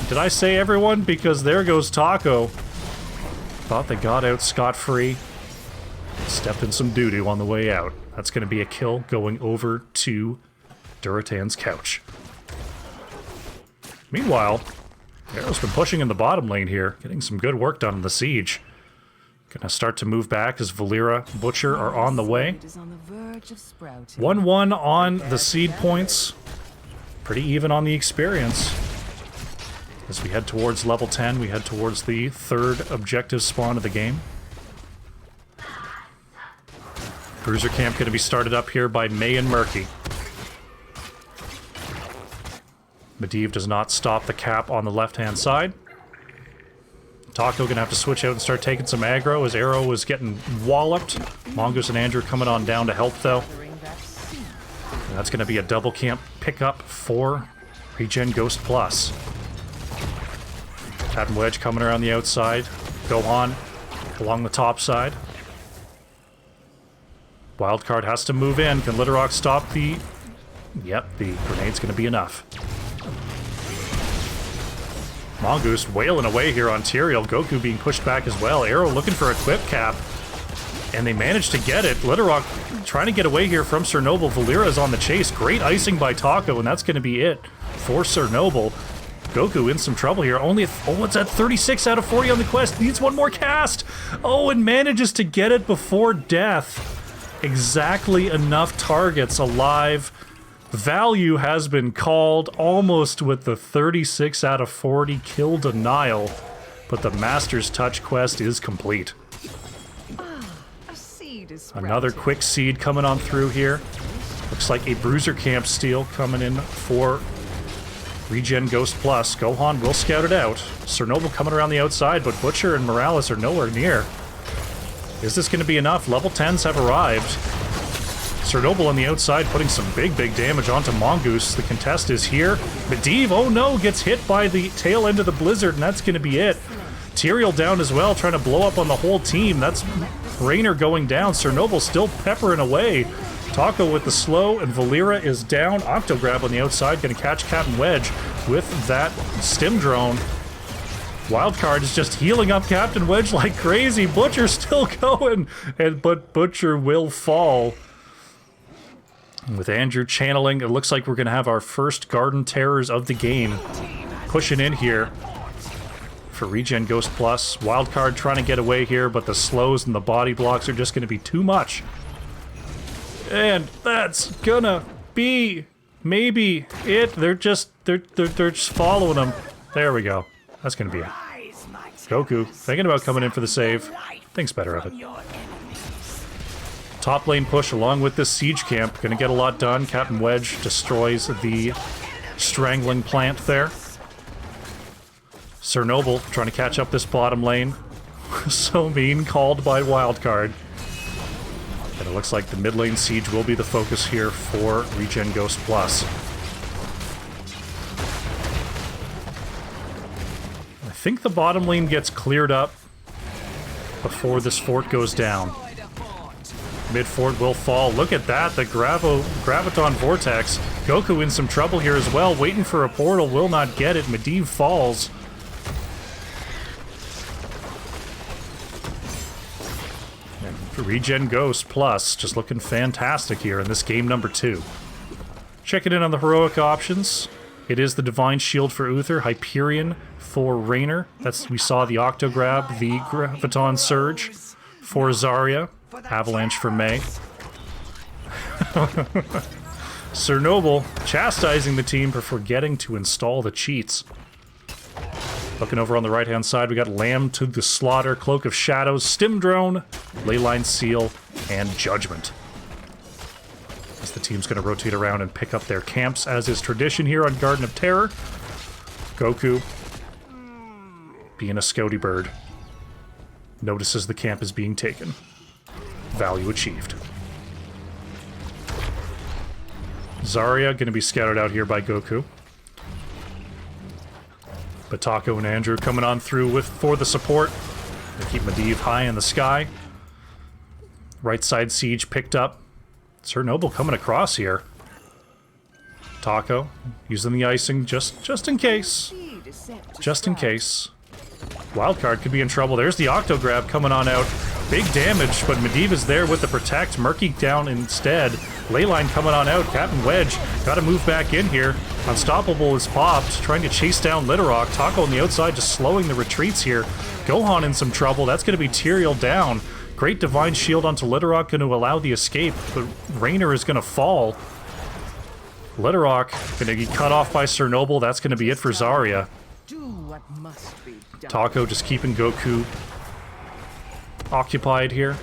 Did I say everyone? Because there goes Taco. Thought they got out scot-free. Stepped in some doo-doo on the way out. That's gonna be a kill going over to Durotan's couch. Meanwhile, Arrow's been pushing in the bottom lane here, getting some good work done in the siege. Gonna start to move back as Valera, Butcher are on the way. 1-1 on the seed points. Pretty even on the experience. As we head towards level 10, we head towards the 3rd objective spawn of the game. Bruiser camp gonna be started up here by May and Murky. Medivh does not stop the cap on the left-hand side. Taco gonna have to switch out and start taking some aggro as Arrow was getting walloped. Mongoose and Andrew coming on down to help though. And that's gonna be a double camp pickup for ReGen Ghost Plus. Captain Wedge coming around the outside. Gohan along the top side. Wildcard has to move in. Can Littlerock stop the... Yep, the grenade's gonna be enough. Mongoose wailing away here on Tyrael. Goku being pushed back as well. Arrow looking for a equip cap. And they managed to get it. Littlerock trying to get away here from Sir Noble. Valera's on the chase. Great icing by Taco, and that's going to be it for Sir Noble. Goku in some trouble here. Only it's at 36 out of 40 on the quest. Needs 1 more cast. Oh, and manages to get it before death. Exactly enough targets alive. Value has been called almost with the 36 out of 40 kill denial, but the Master's Touch quest is complete. Another quick seed coming on through here. Looks like a Bruiser Camp steal coming in for ReGen Ghost Plus. Gohan will scout it out. Sir Noble coming around the outside, but Butcher and Morales are nowhere near. Is this going to be enough? Level 10s have arrived. Sir Noble on the outside putting some big damage onto Mongoose. The contest is here. Medivh, oh no, gets hit by the tail end of the blizzard, and that's going to be it. Tyrael down as well, trying to blow up on the whole team. That's Rainer going down. Sir Noble still peppering away. Taco with the slow, and Valera is down. Octograb on the outside, going to catch Captain Wedge with that stim drone. Wildcard is just healing up Captain Wedge like crazy. Butcher's still going, but Butcher will fall. With Andrew channeling, it looks like we're going to have our first Garden Terrors of the game pushing in here for ReGen Ghost Plus. Wildcard trying to get away here, but the slows and the body blocks are just going to be too much. And that's gonna be maybe it. They're just following him. There we go. That's gonna be it. Goku thinking about coming in for the save. Thinks better of it. Top lane push along with this siege camp. Gonna get a lot done. Captain Wedge destroys the strangling plant there. Sir Noble trying to catch up this bottom lane. So mean, called by Wildcard. And it looks like the mid lane siege will be the focus here for ReGen Ghost Plus. I think the bottom lane gets cleared up before this fort goes down. Mid fort will fall. Look at that, the Graviton Vortex. Goku in some trouble here as well, waiting for a portal, will not get it. Medivh falls. ReGen Ghost Plus, just looking fantastic here in this game number 2. Checking in on the heroic options. It is the Divine Shield for Uther, Hyperion for Raynor. We saw the Octograb, the Graviton Surge for Zarya, Avalanche for Mei. Sir Noble chastising the team for forgetting to install the cheats. Looking over on the right-hand side, we got Lamb to the Slaughter, Cloak of Shadows, Stim Drone, Leyline Seal, and Judgment. As the team's going to rotate around and pick up their camps, as is tradition here on Garden of Terror. Goku, being a scouty bird, notices the camp is being taken. Value achieved. Zarya going to be scouted out here by Goku. But Taco and Andrew coming on through for the support. They keep Medivh high in the sky. Right side siege picked up. Sir Noble coming across here. Taco using the icing just in case. Just in case. Wildcard could be in trouble. There's the Octograb coming on out. Big damage, but Medivh is there with the Protect. Murky down instead. Leyline coming on out. Captain Wedge got to move back in here. Unstoppable is popped, trying to chase down Littlerock. Taco on the outside just slowing the retreats here. Gohan in some trouble. That's going to be Tyrael down. Great Divine Shield onto Littlerock, going to allow the escape, but Raynor is going to fall. Littlerock going to be cut off by Sir Noble. That's going to be it for Zarya. Do what must be done. Taco just keeping Goku occupied here.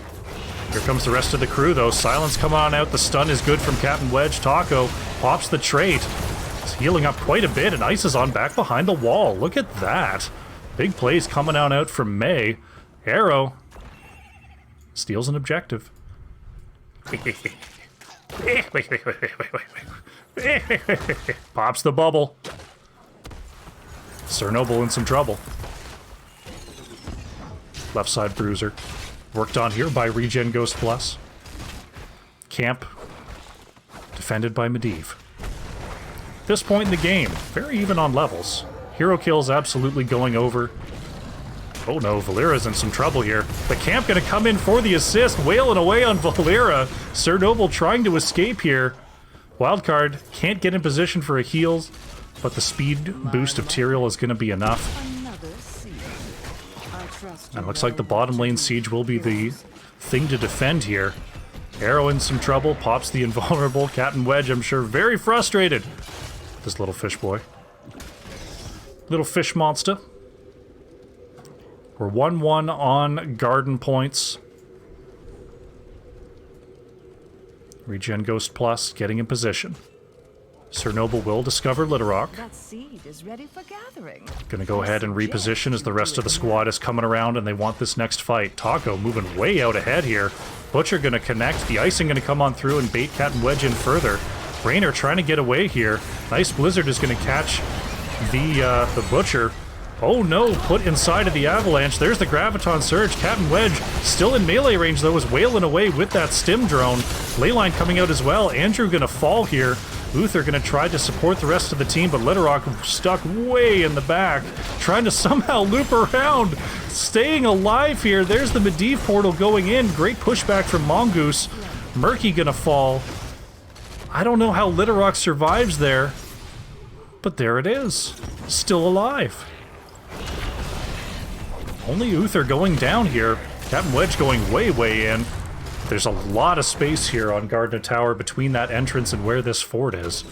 Here comes the rest of the crew, though. Silence coming on out. The stun is good from Captain Wedge. Taco pops the trait. He's healing up quite a bit, and Ice is on back behind the wall. Look at that. Big plays coming on out from Mei. Arrow steals an objective. Pops the bubble. Sir Noble in some trouble. Left side bruiser. Worked on here by ReGen Ghost Plus. Camp defended by Medivh. This point in the game, very even on levels. Hero kills absolutely going over. Oh no, Valera's in some trouble here. The camp gonna come in for the assist, wailing away on Valera. Sir Noble trying to escape here. Wildcard can't get in position for a heal, but the speed boost of Tyrael is gonna be enough. And it looks like the bottom lane siege will be the thing to defend here. Arrow in some trouble, pops the invulnerable. Captain Wedge, I'm sure, very frustrated. This little fish boy. Little fish monster. We're 1-1 on garden points. ReGen Ghost Plus getting in position. Sir Noble will discover Littlerock. That seed is ready for gathering. Gonna go ahead and reposition as the rest of the squad is coming around and they want this next fight. Taco moving way out ahead here. Butcher gonna connect. The icing gonna come on through and bait Captain Wedge in further. Raynor trying to get away here. Nice Blizzard is gonna catch the Butcher. Oh no, put inside of the Avalanche. There's the Graviton Surge. Captain Wedge still in melee range though, is wailing away with that Stim Drone. Leyline coming out as well. Andrew gonna fall here. Uther gonna try to support the rest of the team, but Littlerock stuck way in the back, trying to somehow loop around, staying alive here. There's the Medivh portal going in. Great pushback from Mongoose. Murky gonna fall. I don't know how Littlerock survives there, but there it is. Still alive. Only Uther going down here. Captain Wedge going way in. There's a lot of space here on Garden Tower between that entrance and where this fort is.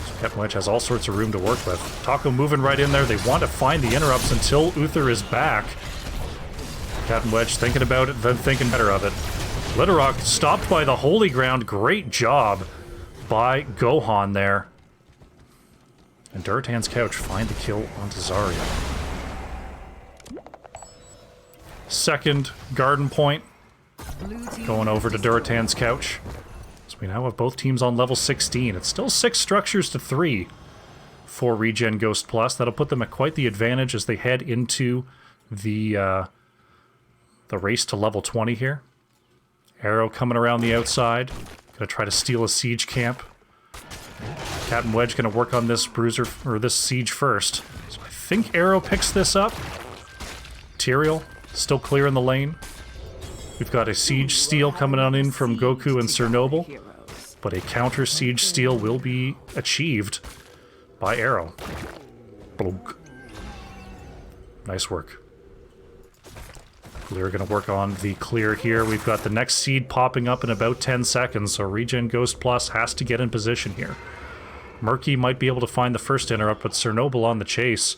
So Captain Wedge has all sorts of room to work with. Taco moving right in there. They want to find the interrupts until Uther is back. Captain Wedge thinking about it, then thinking better of it. Litorok stopped by the holy ground. Great job by Gohan there. And Durotan's couch find the kill onto Zarya. Second garden point going over to Durotan's couch. So we now have both teams on level 16. It's still 6 structures to 3 for ReGen Ghost Plus. That'll put them at quite the advantage as they head into the race to level 20 here. Arrow coming around the outside. Gonna try to steal a siege camp. Captain Wedge gonna work on this bruiser, or this siege first. So I think Arrow picks this up. Tyrael still clear in the lane. We've got a siege steal coming on in from Goku and Sir Noble, but a counter siege steal will be achieved by Arrow. Blunk. Nice work. We're going to work on the clear here. We've got the next seed popping up in about 10 seconds, so ReGen Ghost Plus has to get in position here. Murky might be able to find the first interrupt, but Sir Noble on the chase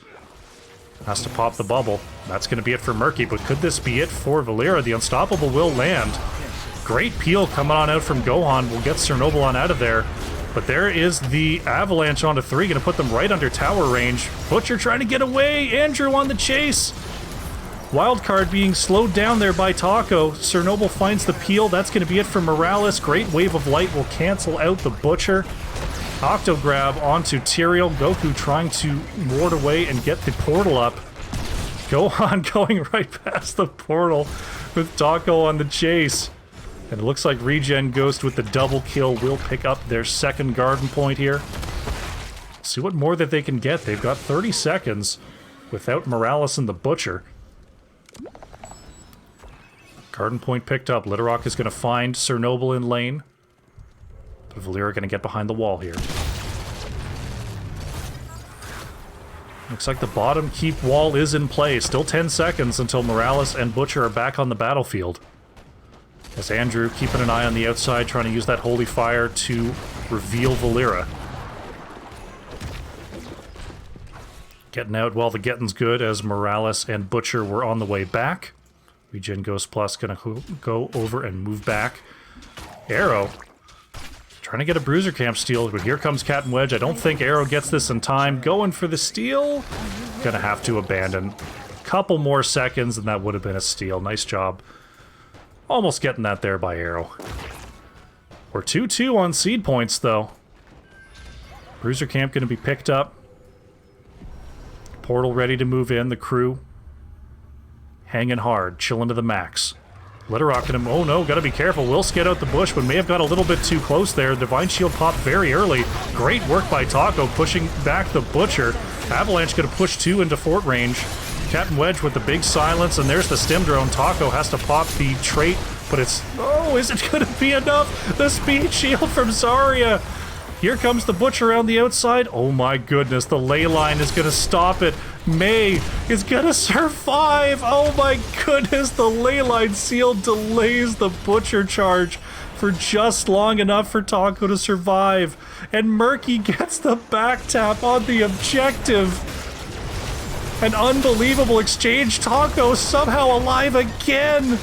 has to pop the bubble. That's going to be it for Murky, but could this be it for Valeera? The Unstoppable will land. Great peel coming on out from Gohan. We'll get Sir Noble on out of there. But there is the Avalanche onto 3, going to put them right under tower range. Butcher trying to get away. Andrew on the chase. Wildcard being slowed down there by Taco. Sir Noble finds the peel. That's going to be it for Morales. Great wave of light will cancel out the Butcher. Octo grab onto Tyrael. Goku trying to ward away and get the portal up. Gohan going right past the portal with Taco on the chase. And it looks like ReGen Ghost with the double kill will pick up their second garden point here. See what more that they can get. They've got 30 seconds without Morales and the Butcher. Garden point picked up. Litorok is going to find Sir Noble in lane. But Valeera going to get behind the wall here. Looks like the bottom keep wall is in play. Still 10 seconds until Morales and Butcher are back on the battlefield. As Andrew keeping an eye on the outside, trying to use that holy fire to reveal Valeera. Getting out while the getting's good, as Morales and Butcher were on the way back. ReGen Ghost Plus gonna go over and move back. Arrow trying to get a bruiser camp steal, but here comes Captain Wedge. I don't think Arrow gets this in time. Going for the steal. Gonna have to abandon. Couple more seconds and that would have been a steal. Nice job. Almost getting that there by Arrow. We're 2-2 on seed points though. Bruiser camp gonna be picked up. Portal ready to move in. The crew hanging hard, chilling to the max. Litorok him. Oh no, gotta be careful. Will skid out the bush, but may have got a little bit too close there. Divine Shield popped very early. Great work by Taco, pushing back the Butcher. Avalanche gonna push 2 into fort range. Captain Wedge with the big silence, and there's the stim drone. Taco has to pop the trait, but it's... Oh, is it gonna be enough? The speed shield from Zarya. Here comes the Butcher on the outside. Oh my goodness, the ley line is gonna stop it. May is gonna survive. Oh my goodness, the ley line seal delays the Butcher charge for just long enough for Taco to survive. And Murky gets the back tap on the objective. An unbelievable exchange. Taco somehow alive again.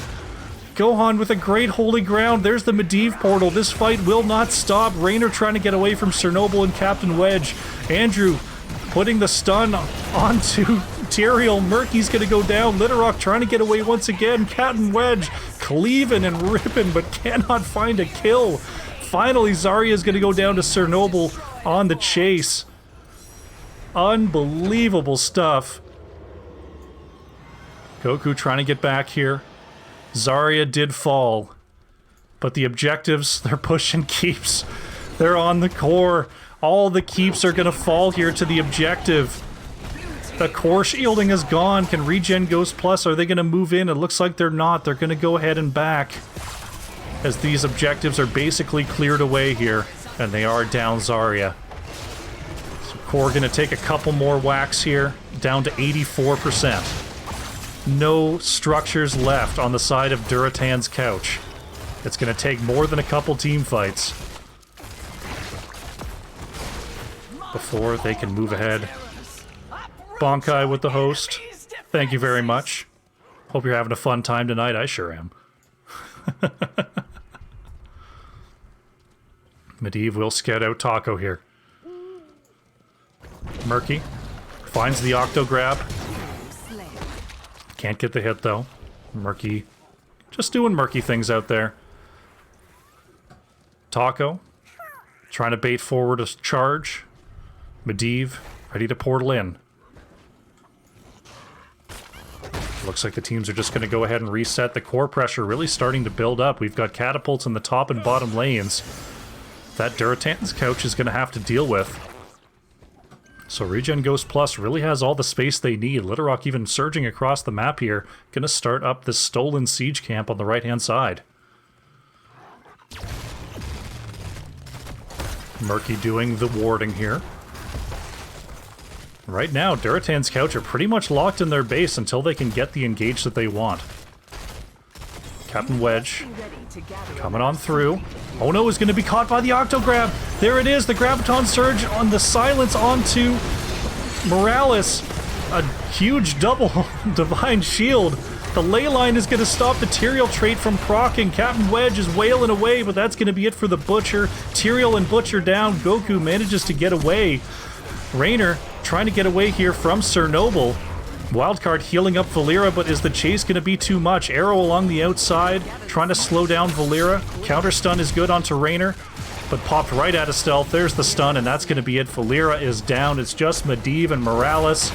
Gohan with a great holy ground. There's the Medivh portal. This fight will not stop. Raynor trying to get away from Sir Noble and Captain Wedge. Andrew putting the stun onto Tyrael. Murky's gonna go down. Litorok trying to get away once again. Captain Wedge cleaving and ripping, but cannot find a kill. Finally, Zarya's gonna go down to Sir Noble on the chase. Unbelievable stuff. Goku trying to get back here. Zarya did fall, but the objectives, they're pushing keeps. They're on the core. All the keeps are gonna fall here to the objective. The core shielding is gone. Can ReGen Ghost Plus, are they gonna move in? It looks like they're not. They're gonna go ahead and back, as these objectives are basically cleared away here, and they are down Zarya. So core gonna take a couple more whacks here, down to 84%. No structures left on the side of Durotan's couch. It's going to take more than a couple team fights before they can move ahead. Bonkai with the host. Thank you very much. Hope you're having a fun time tonight. I sure am. Medivh will scout out Taco here. Murky finds the Octo grab. Can't get the hit though. Murky just doing Murky things out there. Taco trying to bait forward a charge. Medivh ready to portal in. Looks like the teams are just going to go ahead and reset. The core pressure really starting to build up. We've got catapults in the top and bottom lanes that Durotan's couch is going to have to deal with. So ReGen Ghost Plus really has all the space they need. Litterrock even surging across the map here. Going to start up this stolen siege camp on the right-hand side. Murky doing the warding here. Right now, Durotan's couch are pretty much locked in their base until they can get the engage that they want. Captain Wedge coming on through. Oh no, is going to be caught by the Octo Grab. There it is, the Graviton Surge on the silence onto Morales. A huge double Divine Shield. The ley line is going to stop the Tyrael trait from proccing. Captain Wedge is wailing away, but that's going to be it for the Butcher. Tyrael and Butcher down. Goku manages to get away. Raynor trying to get away here from Sir Noble. Wildcard healing up Valera, but is the chase going to be too much? Arrow along the outside, trying to slow down Valera. Counter stun is good onto Raynor, but popped right out of stealth. There's the stun, and that's going to be it. Valera is down. It's just Medivh and Morales.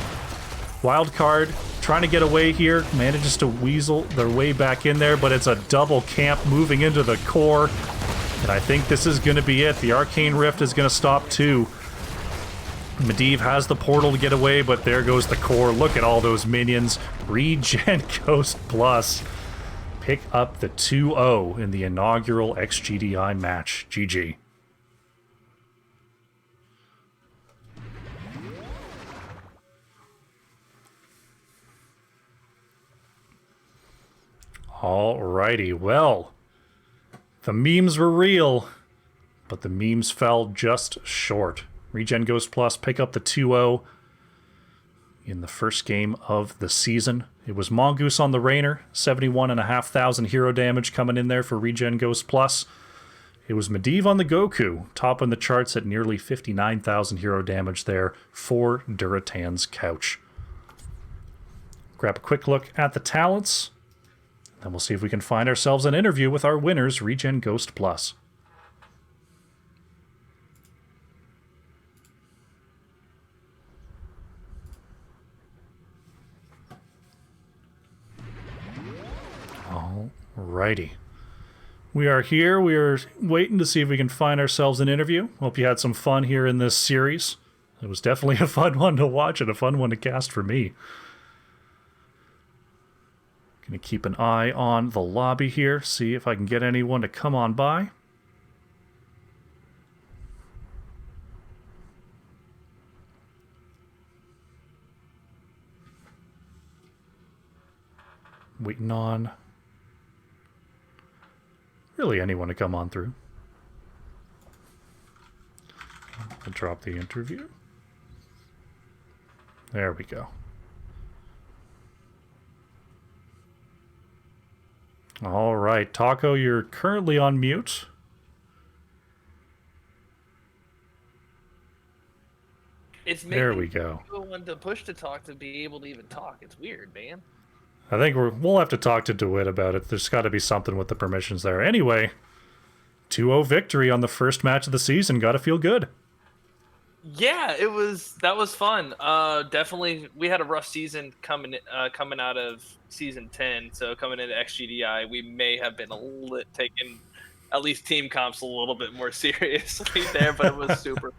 Wildcard trying to get away here, manages to weasel their way back in there, but it's a double camp moving into the core. And I think this is going to be it. The Arcane Rift is going to stop too. Medivh has the portal to get away, but there goes the core. Look at all those minions. ReGen Ghost Plus pick up the 2-0 in the inaugural XGDI match. GG. Alrighty, well, the memes were real, but the memes fell just short. ReGen Ghost Plus pick up the 2-0 in the first game of the season. It was Mongoose on the Raynor, 71,500 hero damage coming in there for ReGen Ghost Plus. It was Medivh on the Goku, topping the charts at nearly 59,000 hero damage there for Durotan's couch. Grab a quick look at the talents, then we'll see if we can find ourselves an interview with our winners, ReGen Ghost Plus. Alrighty. We are here. We are waiting to see if we can find ourselves an interview. Hope you had some fun here in this series. It was definitely a fun one to watch and a fun one to cast for me. Gonna keep an eye on the lobby here, see if I can get anyone to come on by. Waiting on really anyone to come on through. I'll drop the interview. There we go. All right, Taco, you're currently on mute. It's there we go. One to push to talk to be able to even talk. It's weird, man. I think we'll have to talk to DeWitt about it. There's got to be something with the permissions there. Anyway, 2-0 victory on the first match of the season. Got to feel good. Yeah, that was fun. Definitely, we had a rough season coming out of season 10. So coming into XGDI, we may have been taking at least team comps a little bit more seriously there, but it was super.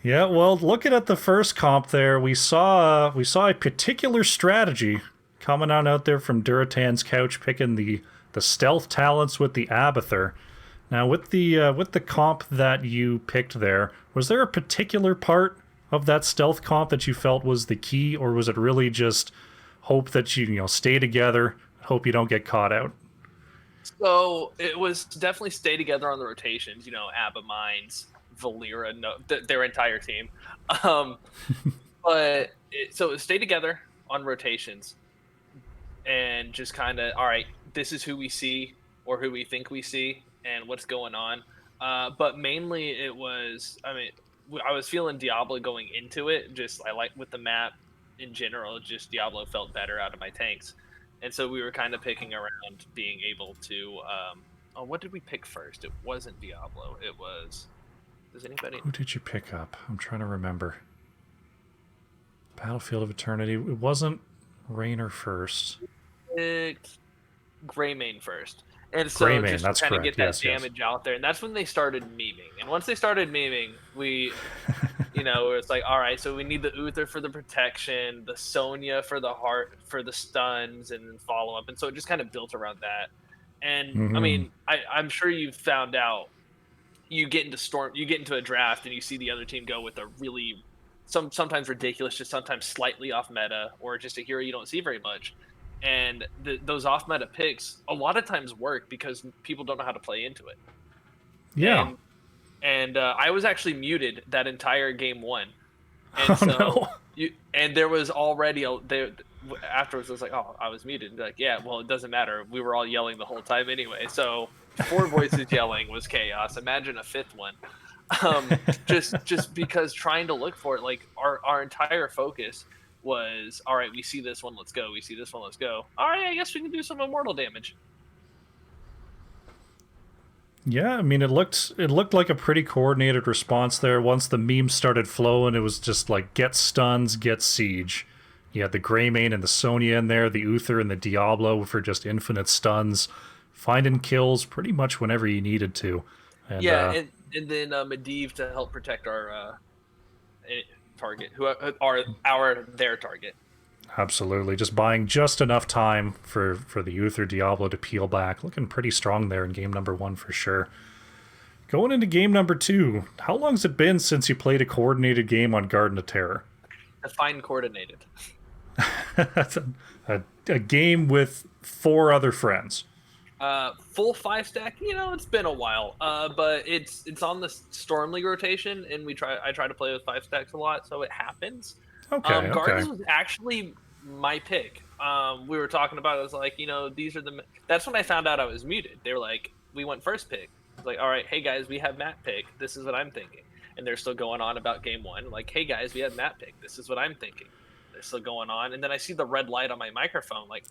Yeah, well, looking at the first comp there, we saw a particular strategy coming on out there from Durotan's couch, picking the stealth talents with the Abathur. Now, with the comp that you picked there, was there a particular part of that stealth comp that you felt was the key, or was it really just hope that you stay together, hope you don't get caught out? So it was definitely stay together on the rotations. Abba Mines, Valera, their entire team. But so stay together on rotations, and just kind of, all right, this is who we see or who we think we see and what's going on. But mainly it was, I mean, I was feeling Diablo going into it. Just I like with the map in general, just Diablo felt better out of my tanks, and so we were kind of picking around being able to. Oh, what did we pick first? It wasn't Diablo. It was. Does anybody? Who did you pick up? I'm trying to remember. Battlefield of Eternity. It wasn't Raynor first. Picked Greymane first. And so Greymane, just that's kind of correct. get that Yes, yes. damage out there. And that's when they started memeing. And once they started memeing, we, it's like, all right, so we need the Uther for the protection, the Sonya for the heart, for the stuns, and then follow up. And so it just kind of built around that. And I mean, I'm sure you've found out, you get into a draft and you see the other team go with a really, sometimes ridiculous, just sometimes slightly off meta, or just a hero you don't see very much. And those off meta picks a lot of times work because people don't know how to play into it. Yeah. And I was actually muted that entire game one, and No. And there was already afterwards. I was like, oh, I was muted. And like, yeah, well, it doesn't matter. We were all yelling the whole time anyway. So 4 voices yelling was chaos. Imagine a 5th one. Just because trying to look for it, like our entire focus was, all right, we see this one, let's go. We see this one, let's go. All right, I guess we can do some immortal damage. Yeah, I mean, it looked like a pretty coordinated response there. Once the memes started flowing, it was just like get stuns, get siege. You had the Greymane and the Sonya in there, the Uther and the Diablo for just infinite stuns, finding kills pretty much whenever you needed to. And, and then Medivh to help protect our target, who are their target. Absolutely, just buying just enough time for the Uther Diablo to peel back. Looking pretty strong there in game number 1 for sure. Going into game number 2, how long's it been since you played a coordinated game on Garden of Terror? Define coordinated. That's a game with 4 other friends. Full 5 stack, it's been a while. But it's on the Storm League rotation, and I try to play with 5 stacks a lot, so it happens. Okay, Gardens was actually my pick. We were talking about it. I was like, these are that's when I found out I was muted. They were like, we went first pick. I was like, all right, hey guys, we have Matt pick. This is what I'm thinking. And they're still going on about game 1. Like, hey guys, we have Matt pick. This is what I'm thinking. They're still going on. And then I see the red light on my microphone. Like,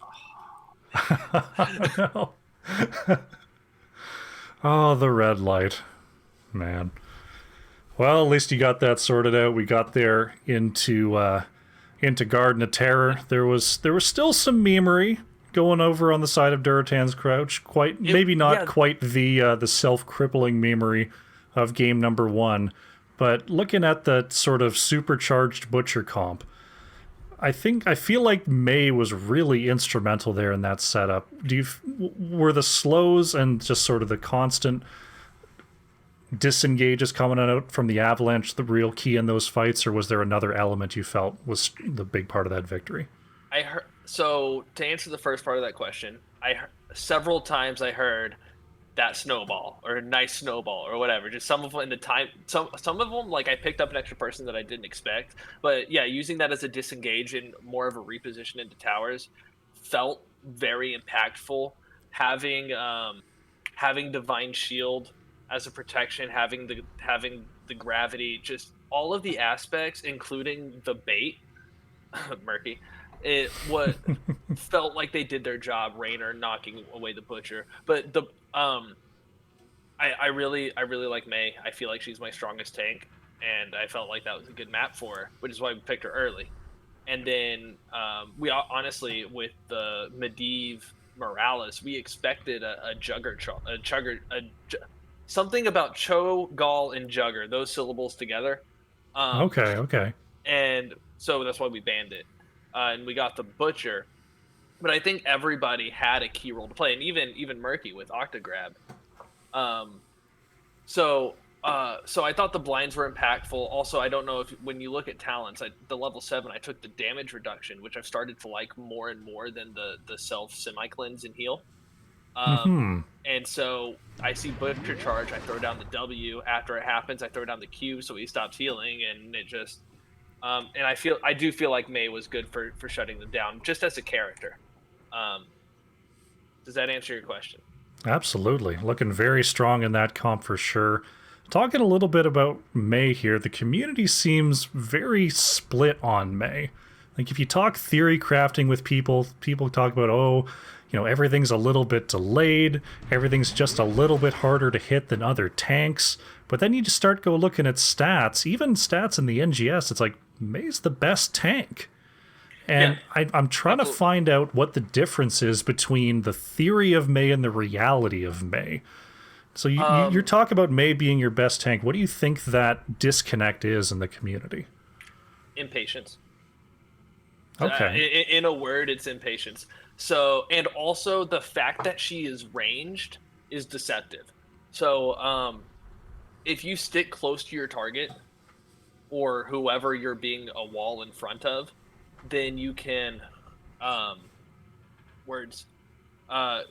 No. Oh, the red light, man. Well, at least you got that sorted out. We got there into Garden of Terror. There was still some memery going over on the side of Durotan's Crouch. Maybe not quite the self-crippling memery of game number 1, but looking at the sort of supercharged Butcher comp, I feel like May was really instrumental there in that setup. Were the slows and just sort of the constant disengages coming out from the Avalanche the real key in those fights, or was there another element you felt was the big part of that victory? So to answer the first part of that question, several times I heard that snowball or nice snowball or whatever. Just some of them in the time, some of them, like I picked up an extra person that I didn't expect. But yeah, using that as a disengage and more of a reposition into towers felt very impactful. Having Divine Shield as a protection, having the gravity, just all of the aspects, including the bait, murky. What felt like they did their job. Raynor knocking away the Butcher, but I really like May. I feel like she's my strongest tank, and I felt like that was a good map for her, which is why we picked her early. And then we honestly, with the Medivh Morales, we expected a something about Cho, Gall, and Jugger, those syllables together. Okay. And so that's why we banned it. And we got the Butcher. But I think everybody had a key role to play, and even Murky with Octograb. So I thought the blinds were impactful. Also, I don't know if when you look at talents, the level 7, I took the damage reduction, which I've started to like more and more than the self semi-cleanse and heal. And so I see Butcher charge, I throw down the W. After it happens, I throw down the Q, so he stops healing, and it just and I do feel like May was good for shutting them down, just as a character. Does that answer your question? Absolutely. Looking very strong in that comp for sure. Talking a little bit about May here, the community seems very split on May. Like, if you talk theory crafting with people, people talk about, oh, everything's a little bit delayed, everything's just a little bit harder to hit than other tanks. But then you just start go looking at stats, even stats in the NGS, it's like, May's the best tank. And Yeah. I'm trying to find out what the difference is between the theory of May and the reality of May. So you're talking about May being your best tank. What do you think that disconnect is in the community? Impatience. Okay. In a word, it's impatience. So, and also the fact that she is ranged is deceptive. So, if you stick close to your target or whoever you're being a wall in front of, then you can,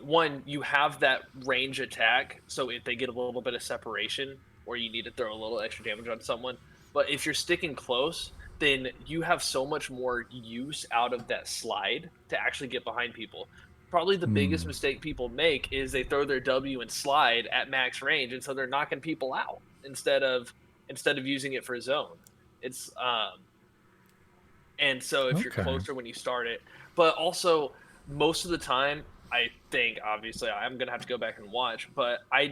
one, you have that range attack. So if they get a little bit of separation or you need to throw a little extra damage on someone, but if you're sticking close, then you have so much more use out of that slide to actually get behind people. Probably the biggest mistake people make is they throw their W and slide at max range, and so they're knocking people out instead of using it for zone. It's and so if you're closer when you start it, but also most of the time, I think obviously I'm gonna have to go back and watch, but I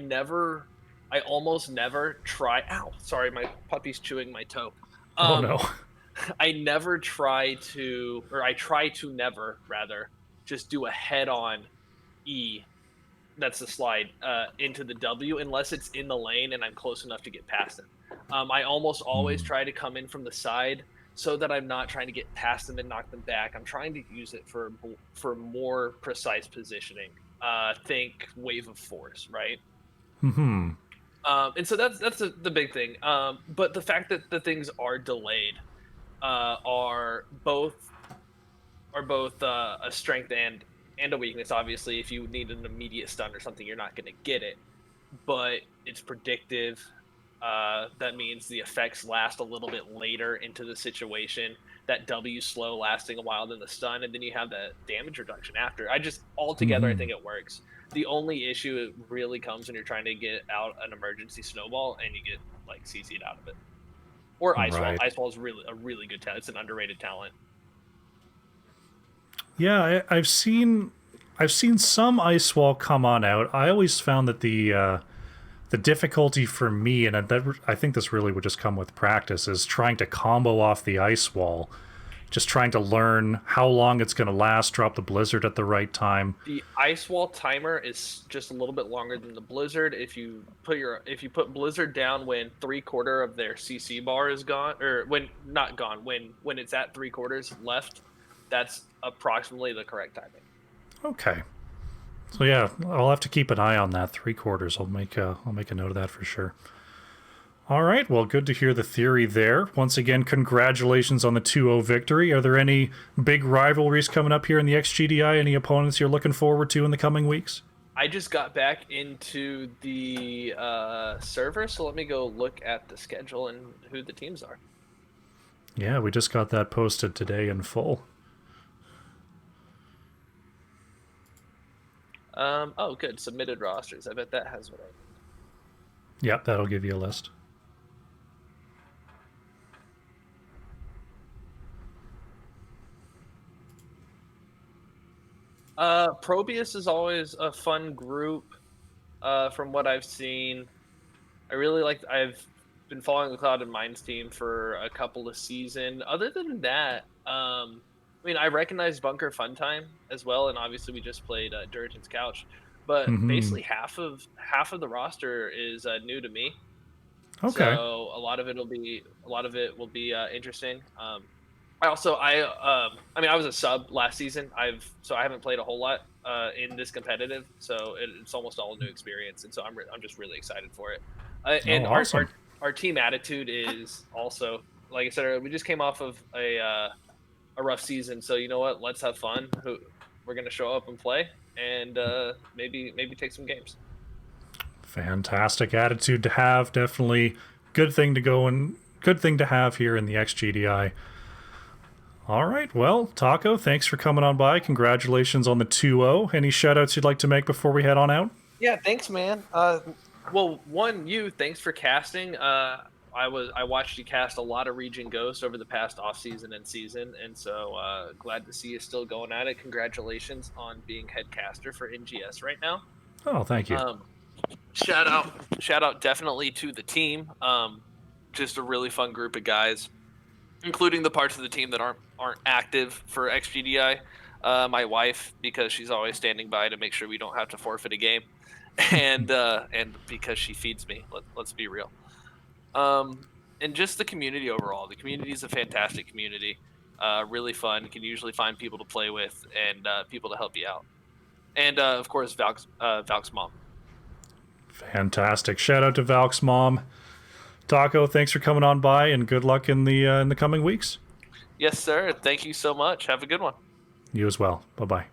almost never try. Ow, sorry, my puppy's chewing my toe. Oh no. I try to never rather just do a head-on E. That's the slide into the W, unless it's in the lane and I'm close enough to get past it. I almost always try to come in from the side so that I'm not trying to get past them and knock them back. I'm trying to use it for more precise positioning. Think wave of force, right? Mm-hmm. And so that's the big thing. But the fact that the things are delayed are both a strength and a weakness. Obviously, if you need an immediate stun or something, you're not going to get it. But it's predictive. That means the effects last a little bit later into the situation. That W slow lasting a while, then the stun, and then you have that damage reduction after. I think it works. The only issue it really comes when you're trying to get out an emergency snowball and you get like CC'd out of it. Or Ice Wall. Ice Wall is a really good talent. It's an underrated talent. Yeah, I've seen some Ice Wall come on out. I always found that the difficulty for me, and I think this really would just come with practice, is trying to combo off the Ice Wall. Just trying to learn how long it's going to last, drop the Blizzard at the right time. The Ice Wall timer is just a little bit longer than the Blizzard. If you put Blizzard down when 3/4 of their CC bar is gone, or when not gone, when it's at 3/4 left, that's approximately the correct timing. Okay. So yeah, I'll have to keep an eye on that 3/4. I'll make a note of that for sure. All right, well, good to hear the theory there. Once again, congratulations on the 2-0 victory. Are there any big rivalries coming up here in the XGDI? Any opponents you're looking forward to in the coming weeks? I just got back into the server, so let me go look at the schedule and who the teams are. Yeah, we just got that posted today in full. Oh, good. Submitted rosters. I bet that has what I need. Yep, that'll give you a list. Probius is always a fun group, from what I've seen. I've been following the Cloud and Minds team for a couple of seasons. Other than that, I recognize Bunker Funtime as well, and obviously we just played Durotan's Couch. But basically half of the roster is new to me. Okay. So a lot of it will be interesting. I was a sub last season. I haven't played a whole lot in this competitive, so it's almost all a new experience, and so I'm just really excited for it. And awesome. our team attitude is also, like I said earlier, we just came off of a rough season, so you know what? Let's have fun. We're gonna show up and play, and maybe take some games. Fantastic attitude to have. Definitely good thing to have here in the XGDI. All right, well, Taco, thanks for coming on by. Congratulations on the 2-0. Any shout-outs you'd like to make before we head on out? Yeah, thanks, man. Well, thanks for casting. I watched you cast a lot of ReGen Ghost over the past off season and season, and so glad to see you still going at it. Congratulations on being head caster for NGS right now. Oh, thank you. Shout out definitely to the team. Just a really fun group of guys, including the parts of the team that aren't active for XGDI. My wife, because she's always standing by to make sure we don't have to forfeit a game, and because she feeds me. Let's be real. And just the community overall. The community is a fantastic community. Really fun. You can usually find people to play with and people to help you out. And of course, Valk's mom. Fantastic. Shout out to Valk's mom. Taco, thanks for coming on by, and good luck in the coming weeks. Yes, sir. Thank you so much. Have a good one. You as well. Bye-bye.